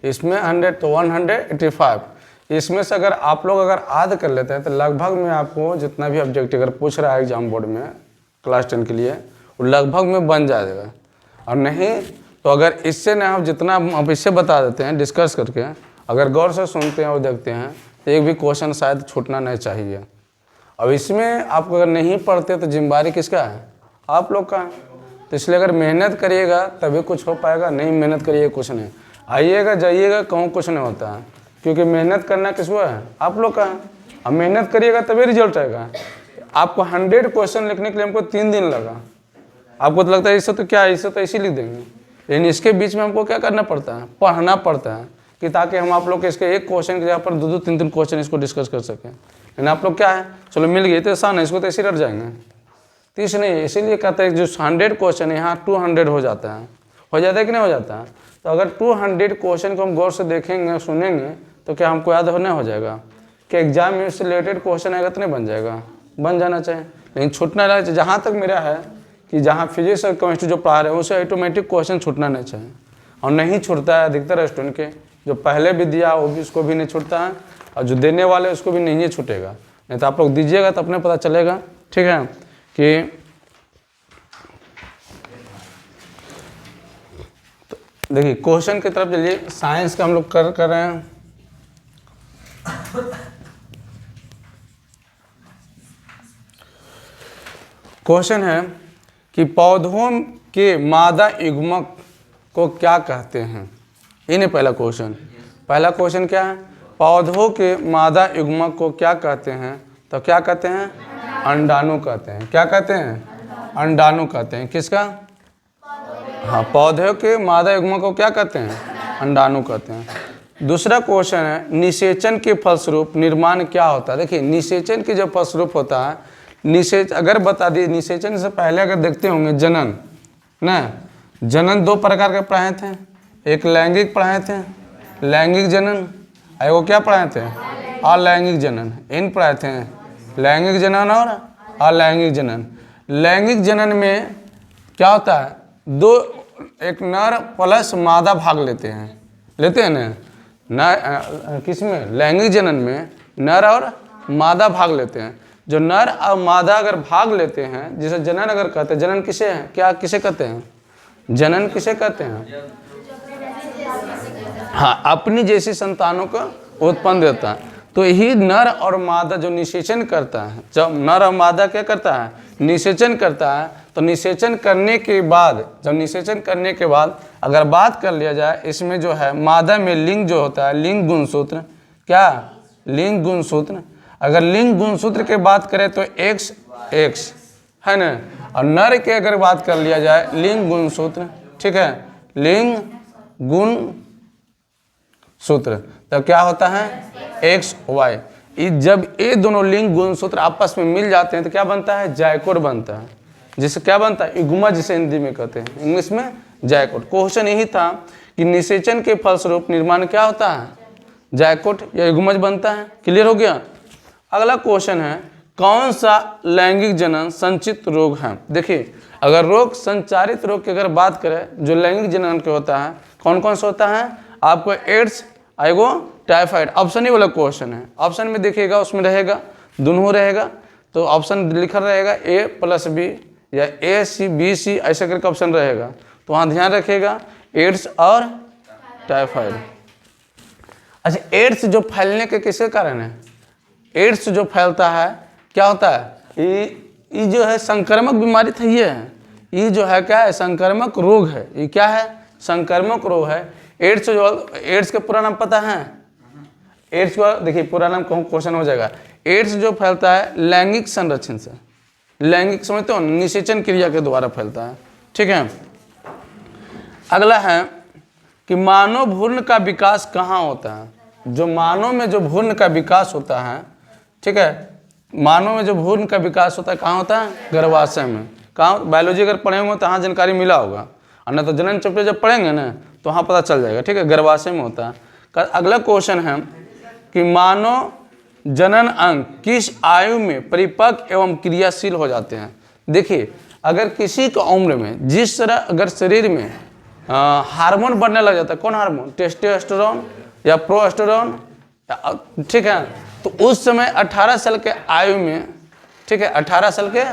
इसमें 100 तो 185। इसमें से अगर आप लोग अगर आध कर लेते हैं तो लगभग में आपको जितना भी ऑब्जेक्टिव अगर पूछ रहा है एग्जाम बोर्ड में क्लास 10 के लिए, वो लगभग में बन जाएगा। और नहीं तो अगर इससे ना हम जितना अब इससे बता देते हैं डिस्कस करके, अगर गौर से सुनते हैं और देखते हैं तो एक भी क्वेश्चन शायद छूटना नहीं चाहिए। अब इसमें आप अगर नहीं पढ़ते तो जिम्मेदारी किसका है? आप लोग का। तो इसलिए अगर मेहनत करिएगा तभी कुछ हो पाएगा, नहीं मेहनत करिए कुछ नहीं। आइएगा जाइएगा कहूँ कुछ नहीं होता है, क्योंकि मेहनत करना किसको है? आप लोग का है। अब मेहनत करिएगा तभी रिजल्ट आएगा। आपको 100 क्वेश्चन लिखने के लिए हमको 3 दिन लगा। आपको तो लगता है इससे तो क्या है, इससे तो ऐसे लिख देंगे, लेकिन इसके बीच में हमको क्या करना पड़ता है, पढ़ना पड़ता है, कि ताकि हम आप लोग के इसके एक क्वेश्चन के जगह पर 2-2 3-3 क्वेश्चन इसको डिस्कस कर सकें। लेकिन आप लोग क्या है, चलो मिल गए तो आसान है, इसको तो ऐसे रट जाएंगे, तो इस नहीं, इसीलिए कहते हैं जो 100 क्वेश्चन है यहाँ 200 हो जाता है कि नहीं हो जाता है। तो अगर 200 क्वेश्चन को हम गौर से देखेंगे सुनेंगे तो क्या हमको याद होने हो जाएगा कि एग्जाम में उससे रिलेटेड क्वेश्चन आएगा तो नहीं बन जाएगा, बन जाना चाहिए। लेकिन छूटना नहीं चाहिए, जहाँ तक मेरा है कि जहाँ फिजिक्स और केमिस्ट्री जो पढ़ा रहे हैं उसे ऑटोमेटिक क्वेश्चन छूटना नहीं चाहिए, और नहीं छूटता है अधिकतर स्टूडेंट के, जो पहले भी दिया वो भी उसको भी नहीं छूटता है, और जो देने वाले उसको भी नहीं छूटेगा। नहीं तो आप लोग दीजिएगा तो अपने पता चलेगा, ठीक है। कि तो देखिए क्वेश्चन की तरफ चलिए, साइंस का हम लोग कर रहे हैं। क्वेश्चन है कि पौधों के मादा युग्मक को क्या कहते हैं। ये नहीं पहला क्वेश्चन, पहला क्वेश्चन क्या है, पौधों के मादा युग्मक को क्या कहते हैं, तो क्या कहते हैं, अंडाणु कहते हैं। क्या कहते हैं, अंडाणु कहते हैं। किसका, हाँ, पौधों के मादा युग्मक को क्या कहते हैं, अंडाणु कहते हैं। दूसरा क्वेश्चन है निषेचन के फलस्वरूप निर्माण क्या होता है। देखिए निषेचन की जो फलस्वरूप होता है, अगर बता दिए, निषेचन से पहले अगर देखते होंगे जनन ना, जनन 2 प्रकार के पढ़ाए थे, एक लैंगिक पढ़ाए थे, लैंगिक जनन, वो क्या पढ़ाए थे, अलैंगिक जनन। इन पढ़ाए थे लैंगिक जनन और अलैंगिक जनन। लैंगिक जनन में क्या होता है, एक नर प्लस मादा भाग लेते हैं ना, किसमें, लैंगिक जनन में नर और मादा भाग लेते हैं। जो नर और मादा अगर भाग लेते हैं, जिसे जनन अगर कहते हैं, जनन किसे है, क्या किसे कहते हैं, जनन किसे कहते हैं, हाँ, अपनी जैसी संतानों को उत्पन्न देता है। तो यही नर और मादा जो निषेचन करता है, जब नर और मादा क्या करता है, निषेचन करता है, तो निषेचन करने के बाद, जब निषेचन करने के बाद अगर बात कर लिया जाए, इसमें जो है मादा में लिंग जो होता है, लिंग गुणसूत्र, क्या, लिंग गुणसूत्र, अगर लिंग गुणसूत्र की बात करें तो एक्स है ना, और नर की अगर बात कर लिया जाए लिंग गुणसूत्र, ठीक है, लिंग गुण सूत्र, तो क्या होता है, एक्स वाई। जब ये दोनों लिंग गुणसूत्र आपस में मिल जाते हैं तो क्या बनता है, जायकोट बनता है, जिसे क्या बनता है, युग्मज, जिसे हिंदी में कहते हैं, इंग्लिश में जायकोट। क्वेश्चन यही था कि निषेचन के फलस्वरूप निर्माण क्या होता है, जायकोट या युग्मज बनता है। क्लियर हो गया। अगला क्वेश्चन है कौन सा लैंगिक जनन संचित रोग है। देखिए अगर रोग, संचारित रोग की अगर बात करें जो लैंगिक जनन के होता है, कौन कौन सा होता है, आपको एड्स, आएगो, टाइफाइड। ऑप्शन ही वाला क्वेश्चन है, ऑप्शन में देखिएगा उसमें रहेगा, दोनों रहेगा, तो ऑप्शन लिखा रहेगा A+B या AC, BC ऐसे करके ऑप्शन रहेगा, तो वहाँ ध्यान रखिएगा, एड्स और टाइफाइड। अच्छा, एड्स जो फैलने के किसके कारण है, एड्स जो फैलता है क्या होता है, ये जो है संक्रामक बीमारी था, ये जो है क्या है, संक्रामक रोग है। ये क्या है, संक्रामक रोग है। एड्स एड्स का पूरा नाम पता है, एड्स का देखिए पूरा नाम क्वेश्चन हो जाएगा। एड्स जो फैलता है लैंगिक संरक्षण से, लैंगिक समझते हो, निषेचन क्रिया के द्वारा फैलता है, ठीक है। अगला है कि मानव भ्रूण का विकास कहाँ होता है। जो मानव में जो भ्रूण का विकास होता है, ठीक है, मानव में जो भ्रूण का विकास होता है कहाँ होता है, गर्भाशय में। कहाँ, बायोलॉजी अगर पढ़े होंगे तो यहाँ जानकारी मिला होगा, और न तो जनन चैप्टर जब पढ़ेंगे ना तो वहाँ पता चल जाएगा, ठीक है, गर्भाशय में होता है। अगला क्वेश्चन है कि मानव जनन अंग किस आयु में परिपक्व एवं क्रियाशील हो जाते हैं। देखिए अगर किसी की उम्र में जिस तरह अगर शरीर में हार्मोन बढ़ने लग जाता है, कौन हार्मोन, टेस्टोस्टेरोन या प्रोस्टेरोन, ठीक है, तो उस समय 18 साल के आयु में, ठीक है, 18 साल के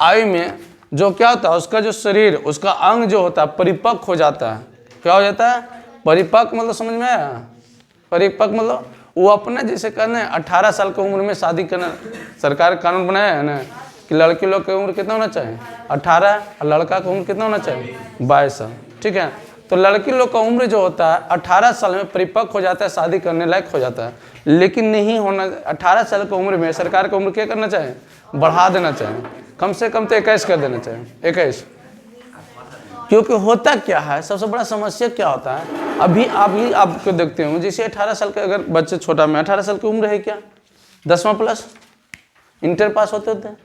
आयु में जो क्या होता है, उसका जो शरीर, उसका अंग जो होता है परिपक्व हो जाता है। क्या हो जाता है, परिपक्व, मतलब समझ में आया, परिपक्व मतलब वो अपने जैसे करना है, 18 साल की उम्र में शादी करना, सरकार कानून बनाया है ना कि लड़की लोग की उम्र कितना होना चाहिए 18, और लड़का की उम्र कितना होना चाहिए 22 साल, ठीक है। तो लड़की लोग का उम्र जो होता है 18 साल में परिपक्व हो जाता है, शादी करने लायक हो जाता है। लेकिन नहीं होना, 18 साल की उम्र में सरकार की उम्र क्या करना चाहिए, बढ़ा देना चाहिए, कम से कम तो 21 कर देना चाहिए, 21। क्योंकि होता क्या है, सबसे बड़ा समस्या क्या होता है, अभी आपको देखते हो, जैसे 18 साल के अगर बच्चे छोटा में 18 साल की उम्र है क्या, 10वां प्लस इंटर पास होते हैं।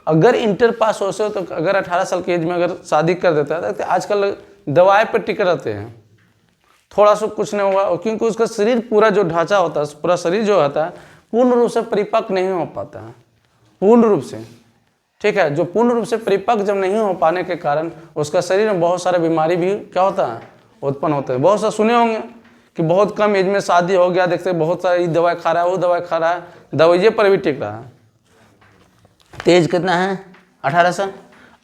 अगर इंटर पास होते हो तो अगर 18 साल की एज में अगर शादी कर देता है तो आजकल दवाई पर टिके रहते हैं, थोड़ा सा कुछ नहीं हुआ, क्योंकि उसका शरीर पूरा जो ढांचा होता है, पूरा शरीर जो होता है पूर्ण रूप से परिपक्व नहीं हो पाता है, पूर्ण रूप से, ठीक है। जो पूर्ण रूप से परिपक्व जब नहीं हो पाने के कारण उसका शरीर में बहुत सारे बीमारी भी क्या होता है, उत्पन्न होता है। बहुत सा सुने होंगे कि बहुत कम एज में शादी हो गया, देखते बहुत सारी दवाई खा रहा है, वो दवाई खा रहा है, दवाइये पर भी टिक रहा है। तेज कितना है, 18 साल।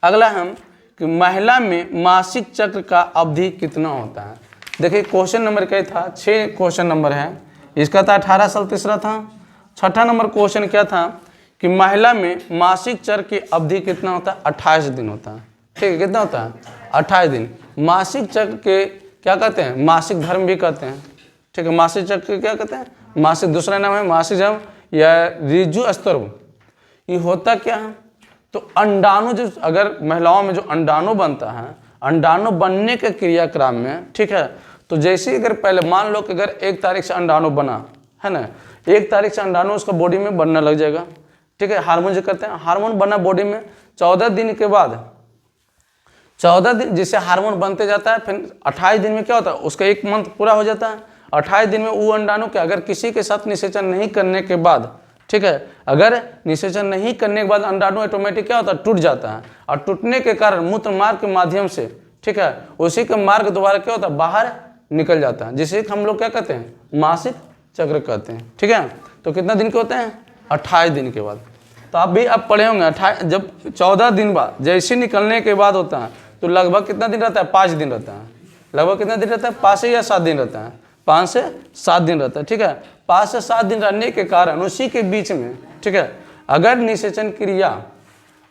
अगला हम कि महिला में मासिक चक्र का अवधि कितना होता है। देखिए क्वेश्चन नंबर क्या था, 6 क्वेश्चन नंबर है, इसका था 18 साल, तीसरा था। छठा नंबर क्वेश्चन क्या था कि महिला में मासिक चक्र की अवधि कितना होता है, 28 दिन होता है, ठीक है। कितना होता है, 28 दिन। मासिक चक्र के क्या कहते हैं, मासिक धर्म भी कहते हैं, ठीक है। मासिक चक्र के क्या कहते हैं, मासिक, दूसरा नाम है मासिक धर्म या ऋजु स्तर। ये होता क्या है, तो अंडाणु जो अगर महिलाओं में जो अंडाणु बनता है, अंडाणु बनने के क्रियाक्रम में, ठीक है, तो जैसे अगर पहले मान लो कि अगर 1 तारीख से अंडाणु बना है ना, 1 तारीख से अंडाणु उसका बॉडी में बनने लग जाएगा, ठीक है। हार्मोन जो करते हैं, हार्मोन बना बॉडी में, 14 दिन के बाद 14 दिन जिससे हार्मोन बनते जाता है, फिर 28 दिन में क्या होता है, उसका 1 मंथ पूरा हो जाता है। 28 दिन में वो अंडाणु के अगर किसी के साथ निषेचन नहीं करने के बाद, ठीक है, अगर निषेचन नहीं करने के बाद अंडाणु ऑटोमेटिक क्या होता है, टूट जाता है, और टूटने के कारण मूत्र मार्ग के माध्यम से, ठीक है, उसी के मार्ग द्वारा क्या होता है, बाहर निकल जाता है, जिसे हम लोग क्या कहते हैं, मासिक चक्र कहते हैं, ठीक है। तो कितना दिन के होते हैं, 28 दिन के बाद। तो आप भी आप पढ़े होंगे 28, जब 14 दिन बाद जैसे निकलने के बाद होता है तो लगभग कितना दिन रहता है, 5 दिन रहता है। लगभग कितना दिन रहता है, 5 से या 7 दिन रहता है, 5 से 7 दिन रहता है, ठीक है। 5 से 7 दिन रहने के कारण उसी के बीच में, ठीक है, अगर निषेचन क्रिया,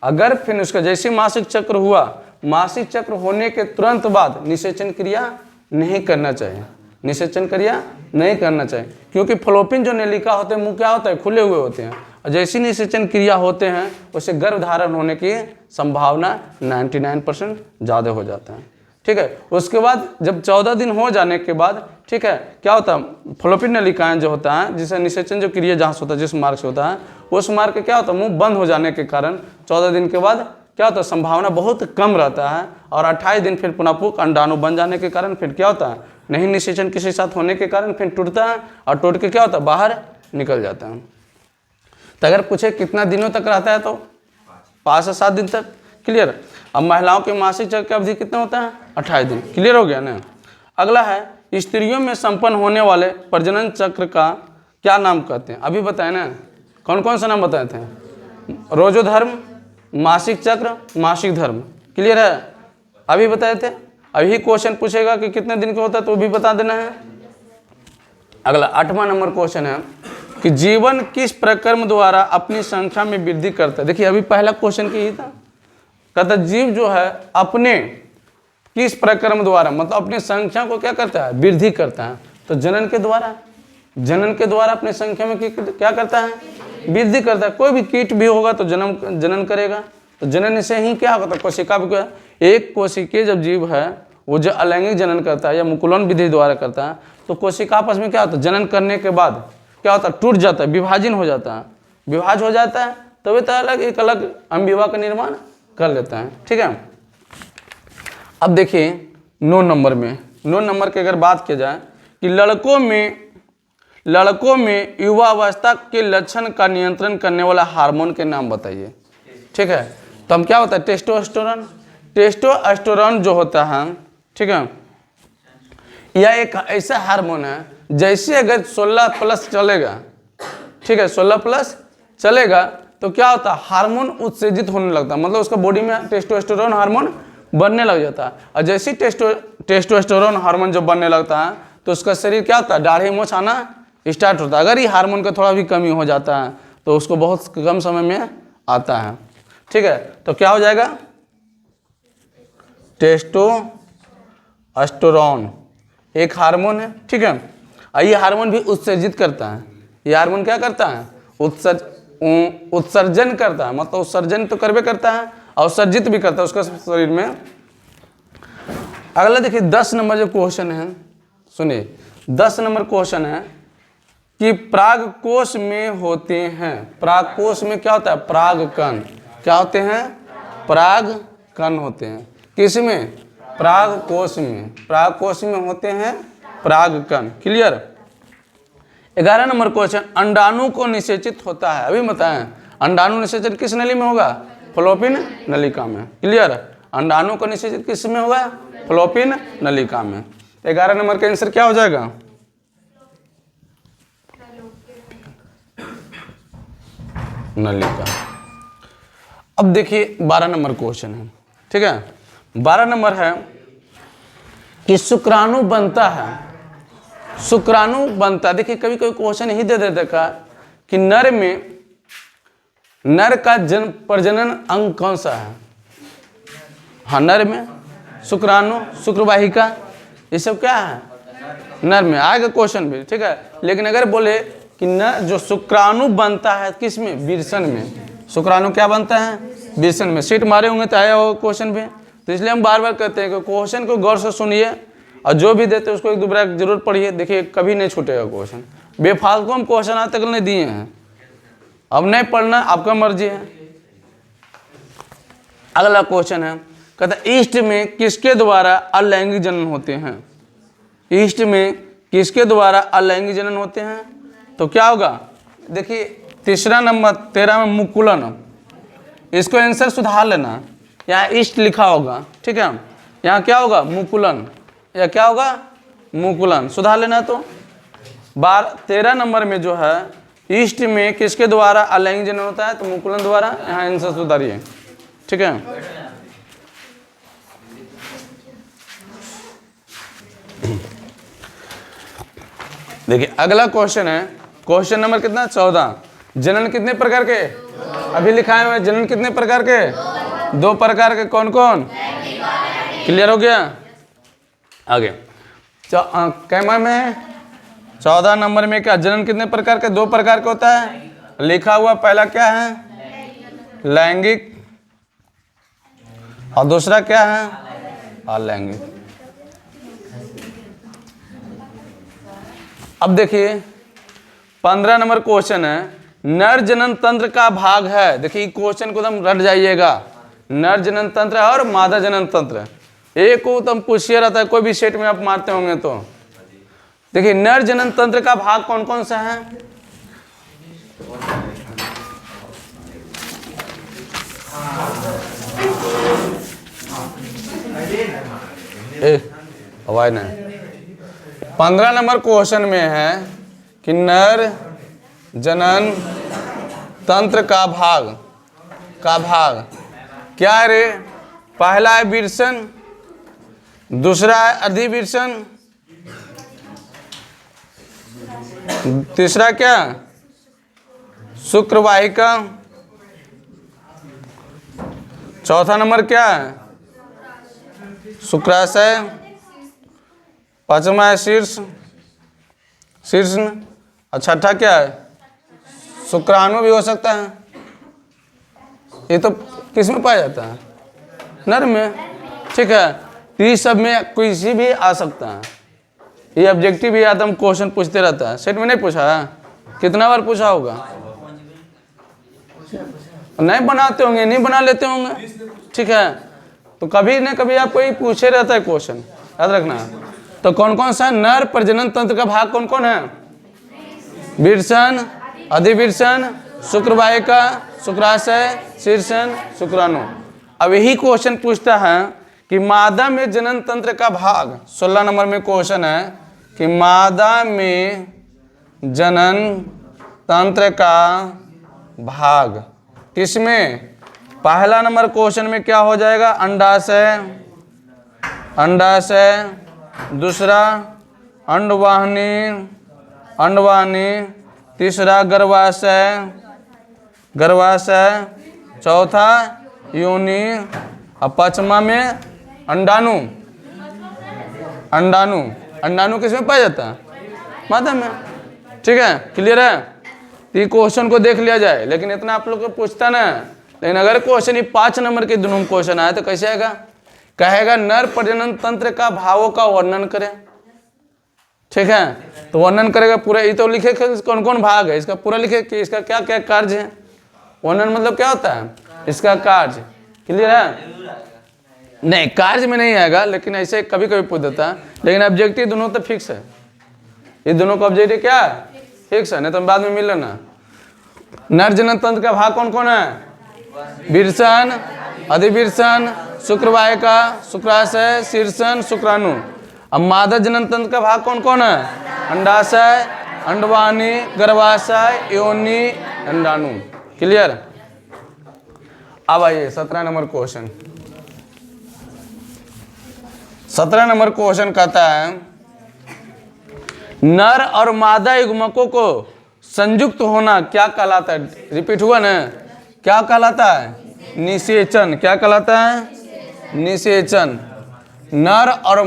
अगर फिर उसका जैसे मासिक चक्र हुआ, मासिक चक्र होने के तुरंत बाद निषेचन क्रिया नहीं करना चाहिए, निषेचन क्रिया नहीं करना चाहिए, क्योंकि फ्लोपिन जो नलिका होते हैं, मुंह क्या होता है, खुले हुए होते हैं, और जैसी निषेचन क्रिया होते हैं उससे गर्भ धारण होने की संभावना 99% ज़्यादा हो जाता है, ठीक है। उसके बाद जब 14 दिन हो जाने के बाद, ठीक है, क्या होता है, फ्लोपिन नलिकाएं जो होता है, जिससे निषेचन जो क्रिया जहाँ से होता है, जिस मार्ग से होता है, उस मार्ग के क्या होता है, मुंह बंद हो जाने के कारण 14 दिन के बाद क्या होता है, संभावना बहुत कम रहता है, और 28 दिन फिर पुनः अंडाणु बन जाने के कारण फिर क्या होता है, नहीं निषेचन किसी साथ होने के कारण फिर टूटता है, और टूट के क्या होता है, बाहर निकल जाता है। तो अगर पूछे कितना दिनों तक रहता है, तो 5 से 7 दिन तक, क्लियर। अब महिलाओं के मासिक चक्र की अवधि कितना होता है, 28 दिन, क्लियर हो गया ना। अगला है स्त्रियों में संपन्न होने वाले प्रजनन चक्र का क्या नाम कहते हैं, अभी बताए ना, कौन कौन सा नाम बताए थे, रोजोधर्म, मासिक चक्र, मासिक धर्म, क्लियर है, अभी बताए थे। अभी क्वेश्चन पूछेगा कि कितने दिन का होता है तो भी बता देना है। अगला 8वां नंबर क्वेश्चन है कि जीवन किस प्रक्रम द्वारा अपनी संख्या में वृद्धि करता है। देखिए अभी पहला क्वेश्चन की ही था, कहता जीव जो है अपने किस प्रक्रम द्वारा, मतलब अपनी संख्या को क्या करता है, वृद्धि करता है। तो जनन के द्वारा, जनन के द्वारा अपनी संख्या में क्या करता है, वृद्धि करता है। कोई भी कीट भी होगा तो जनन करेगा, तो जनन से ही क्या होता है, कोशिका भी क्या, एक कोशिकीय जब जीव है वो जो अलैंगिक जनन करता है या मुकुलन विधि द्वारा करता है, तो कोशिका आपस में क्या होता है, जनन करने के बाद क्या होता है, टूट जाता है, विभाजन हो जाता है, विभाज हो जाता है, तभी तो अलग एक अलग अम्बिवा का निर्माण कर लेता है, ठीक है। अब देखिए 9 नंबर में, 9 नंबर की अगर बात की जाए कि लड़कों में युवावस्था के लक्षण का नियंत्रण करने वाला हार्मोन के नाम बताइए, ठीक है। तो हम क्या होता है, टेस्टोस्टेरोन, टेस्टोस्टेरोन जो होता है, ठीक है, यह एक ऐसा हार्मोन है जैसे अगर 16+ चलेगा, ठीक है, 16+ चलेगा तो क्या होता है, हार्मोन उत्तेजित होने लगता है, मतलब उसका बॉडी में टेस्टोस्टेरोन हार्मोन बनने लग जाता है। और जैसे टेस्टोस्टेरोन हार्मोन जब बनने लगता है तो उसका शरीर क्या होता है, दाढ़ी मूंछ आना स्टार्ट होता है। अगर ये हार्मोन का थोड़ा भी कमी हो जाता है तो उसको बहुत कम समय में आता है, ठीक है। तो क्या हो जाएगा, टेस्टोस्टेरोन एक हार्मोन है, ठीक है। और ये हार्मोन भी उत्सर्जित करता है, ये हार्मोन क्या करता है, उत्सर्जन करता है, मतलब उत्सर्जन तो करबे करता है और उत्सर्जित भी करता है उसका शरीर में। अगला देखिए 10 नंबर जो क्वेश्चन है, सुनिए 10 नंबर क्वेश्चन है कि परागकोश में होते हैं, परागकोश में क्या होता है, परागकण। क्या होते हैं, परागकण होते हैं। किसमें, परागकोश में, परागकोश में होते हैं परागकण। क्लियर। 11 नंबर क्वेश्चन, अंडाणु को निषेचित होता है, अभी बताएं अंडाणु निषेचन किस नली में होगा, फ्लोपिन नलिका में। क्लियर। अंडाणु को निषेचित किस में होगा, फ्लोपिन नलिका में। 11 नंबर का आंसर क्या हो जाएगा, नलिका। अब देखिए 12 नंबर क्वेश्चन है, ठीक है। 12 नंबर है कि शुक्राणु बनता है, शुक्राणु बनता। देखिए कभी कोई क्वेश्चन ही दे देता का कि नर में, नर का प्रजनन अंग कौन सा है। हाँ, नर में शुक्राणु, शुक्रवाहिका, ये सब क्या है, नर में आएगा क्वेश्चन भी, ठीक है। लेकिन अगर बोले कि न जो शुक्राणु बनता है किस में, विरसन में। शुक्राणु क्या बनता है, विरसन में। सीट मारे होंगे तो आया होगा क्वेश्चन भी। तो इसलिए हम बार बार कहते हैं कि क्वेश्चन को गौर से सुनिए और जो भी देते हैं उसको एक दो बार जरूर पढ़िए। देखिए कभी नहीं छूटेगा क्वेश्चन। बेफालतू हम क्वेश्चन आज तक नहीं दिए हैं, अब नहीं पढ़ना आपका मर्जी है। अगला क्वेश्चन है, कहता है ईस्ट में किसके द्वारा अलैंगिक जनन होते हैं। ईस्ट में किसके द्वारा अलैंगिक जनन होते हैं, तो क्या होगा, देखिए तीसरा नंबर 13 में मुकुलन। इसको आंसर सुधार लेना, यहाँ ईस्ट लिखा होगा, ठीक है, यहाँ क्या होगा, मुकुलन, या क्या होगा, मुकुलन, सुधार लेना। तो 13 नंबर में जो है ईस्ट में किसके द्वारा अलैंगिक जनन होता है, तो मुकुलन द्वारा, यहाँ आंसर सुधारिए, ठीक है। देखिए अगला क्वेश्चन है, क्वेश्चन नंबर कितना, 14। जनन कितने प्रकार के, अभी लिखा है जनन कितने प्रकार के, 2 प्रकार के। कौन कौन, क्लियर हो गया। आगे कैमा में 14 नंबर में क्या, जनन कितने प्रकार के, 2 प्रकार का होता है। लिखा हुआ पहला क्या है, लैंगिक, और दूसरा क्या है, अलैंगिक। अब देखिए 15 नंबर क्वेश्चन है, नर जनन तंत्र का भाग है। देखिए क्वेश्चन को एकदम रट जाइएगा, नर जनन तंत्र और मादा जनन तंत्र, एक को तुम पूछिए रहता है, कोई भी सेट में आप मारते होंगे तो। देखिए नर जनन तंत्र का भाग कौन कौन सा है, आवाज नहीं। 15 नंबर क्वेश्चन में है कि नर जनन तंत्र का भाग क्या है रे, पहला है विरसन, दूसरा है अधिविरसन, तीसरा क्या, शुक्रवाहिका, चौथा नंबर क्या है, शुक्राशय, पांचवा है शीर्ष, और छठा क्या है, शुक्राणु भी हो सकता है। ये तो किस में पाया जाता है, नर में, ठीक है। तो ये सब में किसी भी आ सकता है। ये ऑब्जेक्टिव भी आदम क्वेश्चन पूछते रहता है, सेट में नहीं पूछा है, कितना बार पूछा होगा, नहीं बनाते होंगे, नहीं बना लेते होंगे, ठीक है। तो कभी न कभी आपको ये पूछे रहता है क्वेश्चन, याद रखना। तो कौन कौन सा नर प्रजनन तंत्र का भाग कौन कौन है, विरसन, अधिविरसन, शुक्रवाहिका, शुक्राशय, शीर्षण, शुक्राणु। अब यही क्वेश्चन पूछता है कि मादा में जनन तंत्र का भाग, 16 नंबर में क्वेश्चन है कि मादा में जनन तंत्र का भाग किसमें, पहला नंबर क्वेश्चन में क्या हो जाएगा, अंडाशय, दूसरा अंडवाहिनी, तीसरा गर्भाशय, चौथा योनि, और पांचवा में अंडाणु किसमें पाया जाता है, मादा में, ठीक है। क्लियर है। तो ये क्वेश्चन को देख लिया जाए, लेकिन इतना आप लोग को पूछता ना। लेकिन अगर क्वेश्चन ये 5 नंबर के दोनों क्वेश्चन आए तो कैसे आएगा, कहेगा नर प्रजनन तंत्र का भावों का वर्णन करें। ठीक है, तो वर्णन करेगा पूरा। ये तो लिखे कौन कौन भाग है इसका, पूरा लिखे कि इसका क्या क्या कार्य है। वर्णन मतलब क्या होता है, इसका कार्य। क्लियर है? नहीं, कार्य में नहीं आएगा, लेकिन ऐसे कभी कभी पूछ देता है। लेकिन ऑब्जेक्टिव दोनों तो फिक्स है, ये दोनों का ऑब्जेक्टिव क्या है, फिक्स है, नहीं तो बाद में मिल लेना। नर जनन तंत्र का भाग कौन कौन है, विरसन, अधिविरसन, शुक्रवाहिका, शुक्राशय, शीर्षण, शुक्राणु। अब मादा जनन तंत्र का भाग कौन कौन है, अंडाशय, अंडवानी, गर्भाशय, योनि, अंडाणु। क्लियर? अब आइए 17 नंबर क्वेश्चन। 17 नंबर क्वेश्चन कहता है नर और मादा युग्मकों को संयुक्त होना क्या कहलाता है। रिपीट हुआ ना, क्या कहलाता है, निषेचन। क्या कहलाता है, निषेचन। नर और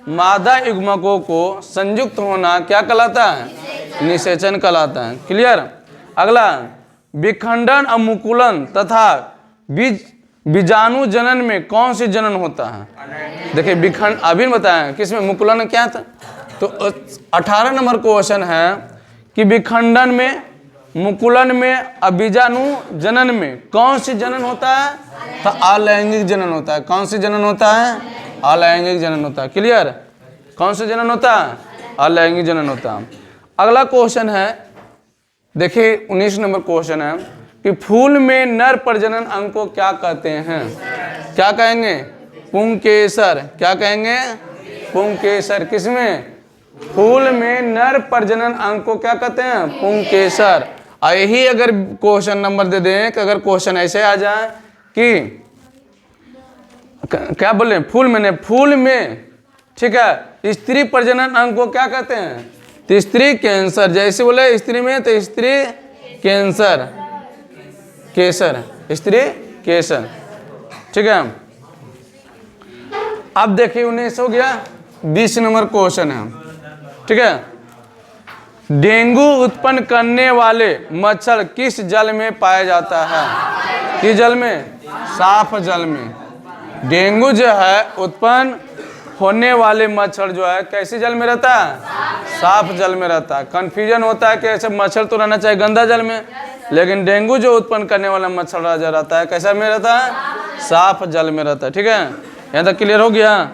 मादा युग्मकों को संयुक्त होना क्या कहलाता है, निषेचन कहलाता है। क्लियर? अगला, विखंडन और मुकुलन तथा बीजाणु जनन में कौन सी जनन होता है। देखिए विखंड अभी बताया, किसमें, मुकुलन क्या था। तो 18 नंबर क्वेश्चन है कि विखंडन में, मुकुलन में और बीजाणु जनन में कौन सी जनन होता है, तो अलैंगिक जनन होता है। कौन सी जनन होता है, अलैंगिक जनन होता है। क्लियर? कौन सा जनन होता है, अलैंगिक जनन होता है। अगला क्वेश्चन है, देखिए 19 नंबर क्वेश्चन है कि फूल में नर प्रजनन अंग को क्या कहते हैं। क्या कहेंगे, पुंकेसर। क्या कहेंगे, पुंकेसर। किसमें, फूल में नर प्रजनन अंग को क्या कहते हैं, पुंकेसर। और यही अगर क्वेश्चन नंबर दे दें कि अगर क्वेश्चन ऐसे आ जाए कि क्या बोले, फूल में, ठीक है, स्त्री प्रजनन अंग को क्या कहते हैं, तो स्त्री कैंसर। जैसे बोले स्त्री में तो स्त्री कैंसर, केसर, स्त्री केसर। ठीक है, अब देखिए 19 हो गया। 20 नंबर क्वेश्चन है। ठीक है, डेंगू उत्पन्न करने वाले मच्छर किस जल में पाया जाता है। किस जल में, साफ जल में। डेंगू जो है उत्पन्न होने वाले मच्छर जो है कैसे जल में रहता है, साफ जल में रहता है। कंफ्यूजन होता है कि ऐसे मच्छर तो रहना चाहिए गंदा जल में, लेकिन डेंगू जो उत्पन्न करने वाला मच्छर रहता है कैसा में रहता है, साफ जल में रहता है। ठीक है, यहाँ तक क्लियर हो गया।